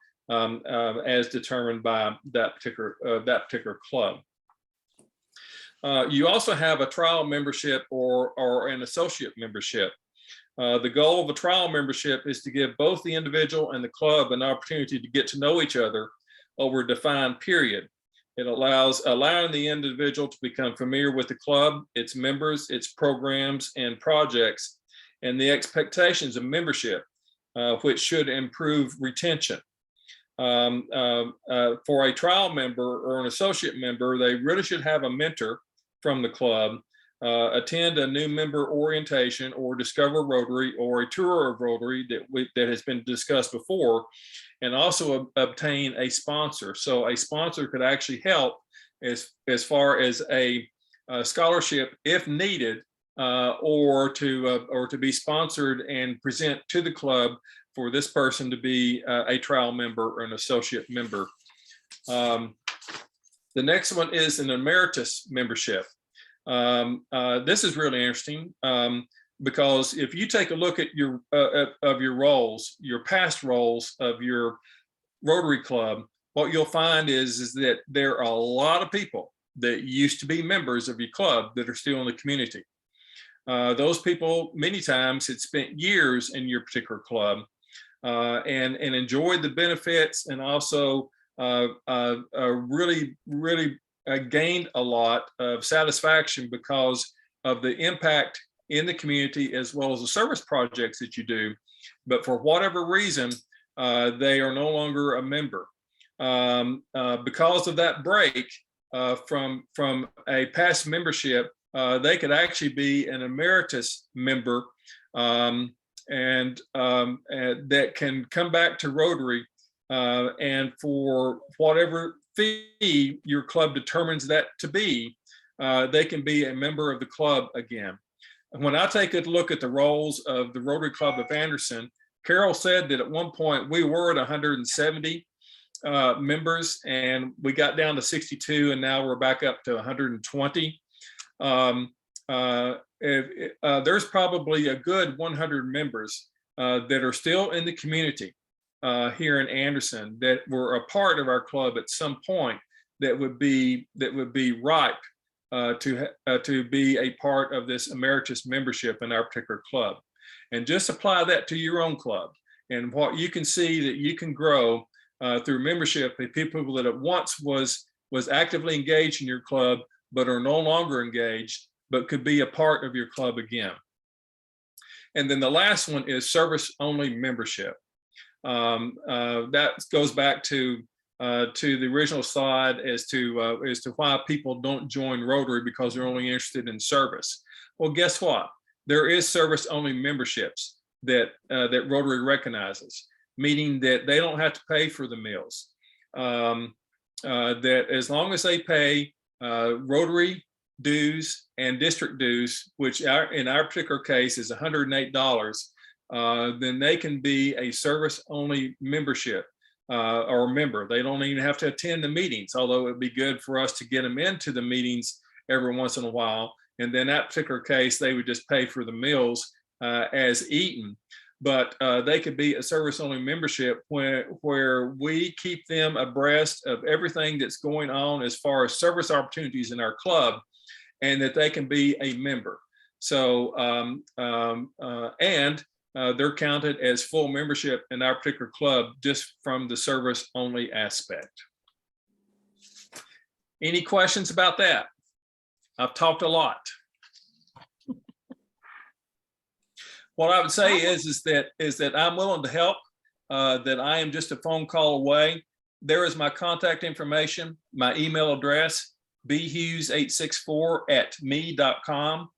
as determined by that particular club. You also have a trial membership or an associate membership. The goal of a trial membership is to give both the individual and the club an opportunity to get to know each other over a defined period. It allowing the individual to become familiar with the club, its members, its programs and projects, and the expectations of membership, which should improve retention. For a trial member or an associate member, they really should have a mentor from the club, attend a new member orientation or discover Rotary or a tour of Rotary that has been discussed before, and also obtain a sponsor. So a sponsor could actually help as far as a scholarship if needed, or to be sponsored and present to the club for this person to be a trial member or an associate member. The next one is an emeritus membership. This is really interesting because if you take a look at your of your roles, your past roles of your Rotary Club, what you'll find is that there are a lot of people that used to be members of your club that are still in the community. Those people many times had spent years in your particular club and enjoyed the benefits, and also really gained a lot of satisfaction because of the impact in the community as well as the service projects that you do. But for whatever reason, they are no longer a member. Because of that break from a past membership, they could actually be an emeritus member and that can come back to Rotary, and for whatever fee your club determines that to be, they can be a member of the club again. When I take a look at the roles of the Rotary Club of Anderson, Carol said that at one point we were at 170 members, and we got down to 62, and now we're back up to 120. There's probably a good 100 members that are still in the community here in Anderson that were a part of our club at some point that would be ripe to be a part of this emeritus membership in our particular club. And just apply that to your own club, and what you can see that you can grow through membership, the people that at once was actively engaged in your club but are no longer engaged, but could be a part of your club again. And then the last one is service only membership. That goes back to the original slide as to why people don't join Rotary, because they're only interested in service. Well, guess what? There is service only memberships that Rotary recognizes, meaning that they don't have to pay for the meals. That as long as they pay Rotary dues and district dues, which in our particular case is $108, then they can be a service only membership or member. They don't even have to attend the meetings, although it'd be good for us to get them into the meetings every once in a while. And then that particular case, they would just pay for the meals as eaten. But they could be a service only membership where we keep them abreast of everything that's going on as far as service opportunities in our club, and that they can be a member. So, they're counted as full membership in our particular club just from the service only aspect. Any questions about that? I've talked a lot. What I would say is that I'm willing to help, that I am just a phone call away. There is my contact information, my email address, bhughes864@me.com,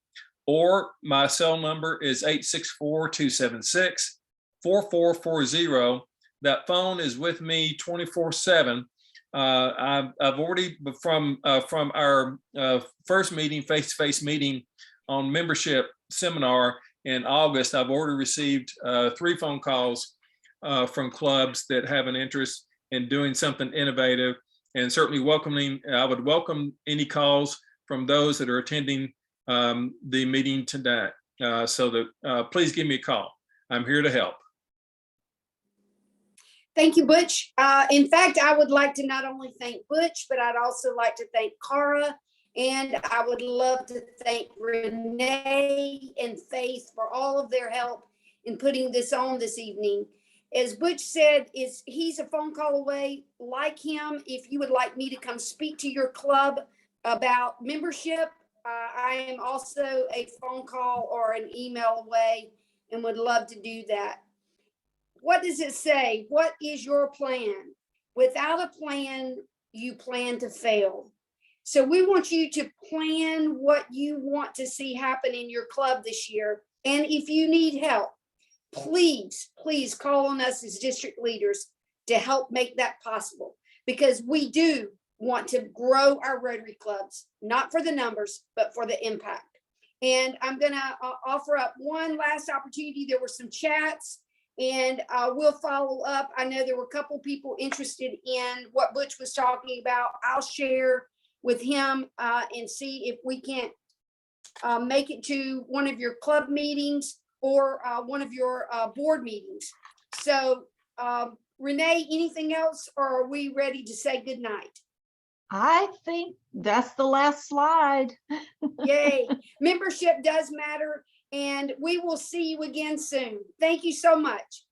or my cell number is 864-276-4440. That phone is with me 24/7. I've already, from our first meeting, face-to-face meeting on membership seminar in August, I've already received 3 phone calls from clubs that have an interest in doing something innovative, and certainly I would welcome any calls from those that are attending the meeting today. So that please give me a call. I'm here to help.
Thank you, Butch. In fact, I would like to not only thank Butch, but I'd also like to thank Cara, and I would love to thank Renee and Faith for all of their help in putting this on this evening. As Butch said, he's a phone call away. Like him, if you would like me to come speak to your club about membership, I am also a phone call or an email away and would love to do that. What does it say? What is your plan? Without a plan, you plan to fail. So we want you to plan what you want to see happen in your club this year. And if you need help, please call on us as district leaders to help make that possible, because we do want to grow our Rotary clubs, not for the numbers, but for the impact. And I'm gonna offer up one last opportunity. There were some chats and we'll follow up. I know there were a couple people interested in what Butch was talking about. I'll share with him and see if we can't make it to one of your club meetings or one of your board meetings. So Renee, anything else, or are we ready to say goodnight?
I think that's the last slide.
Yay. Membership does matter, and we will see you again soon. Thank you so much.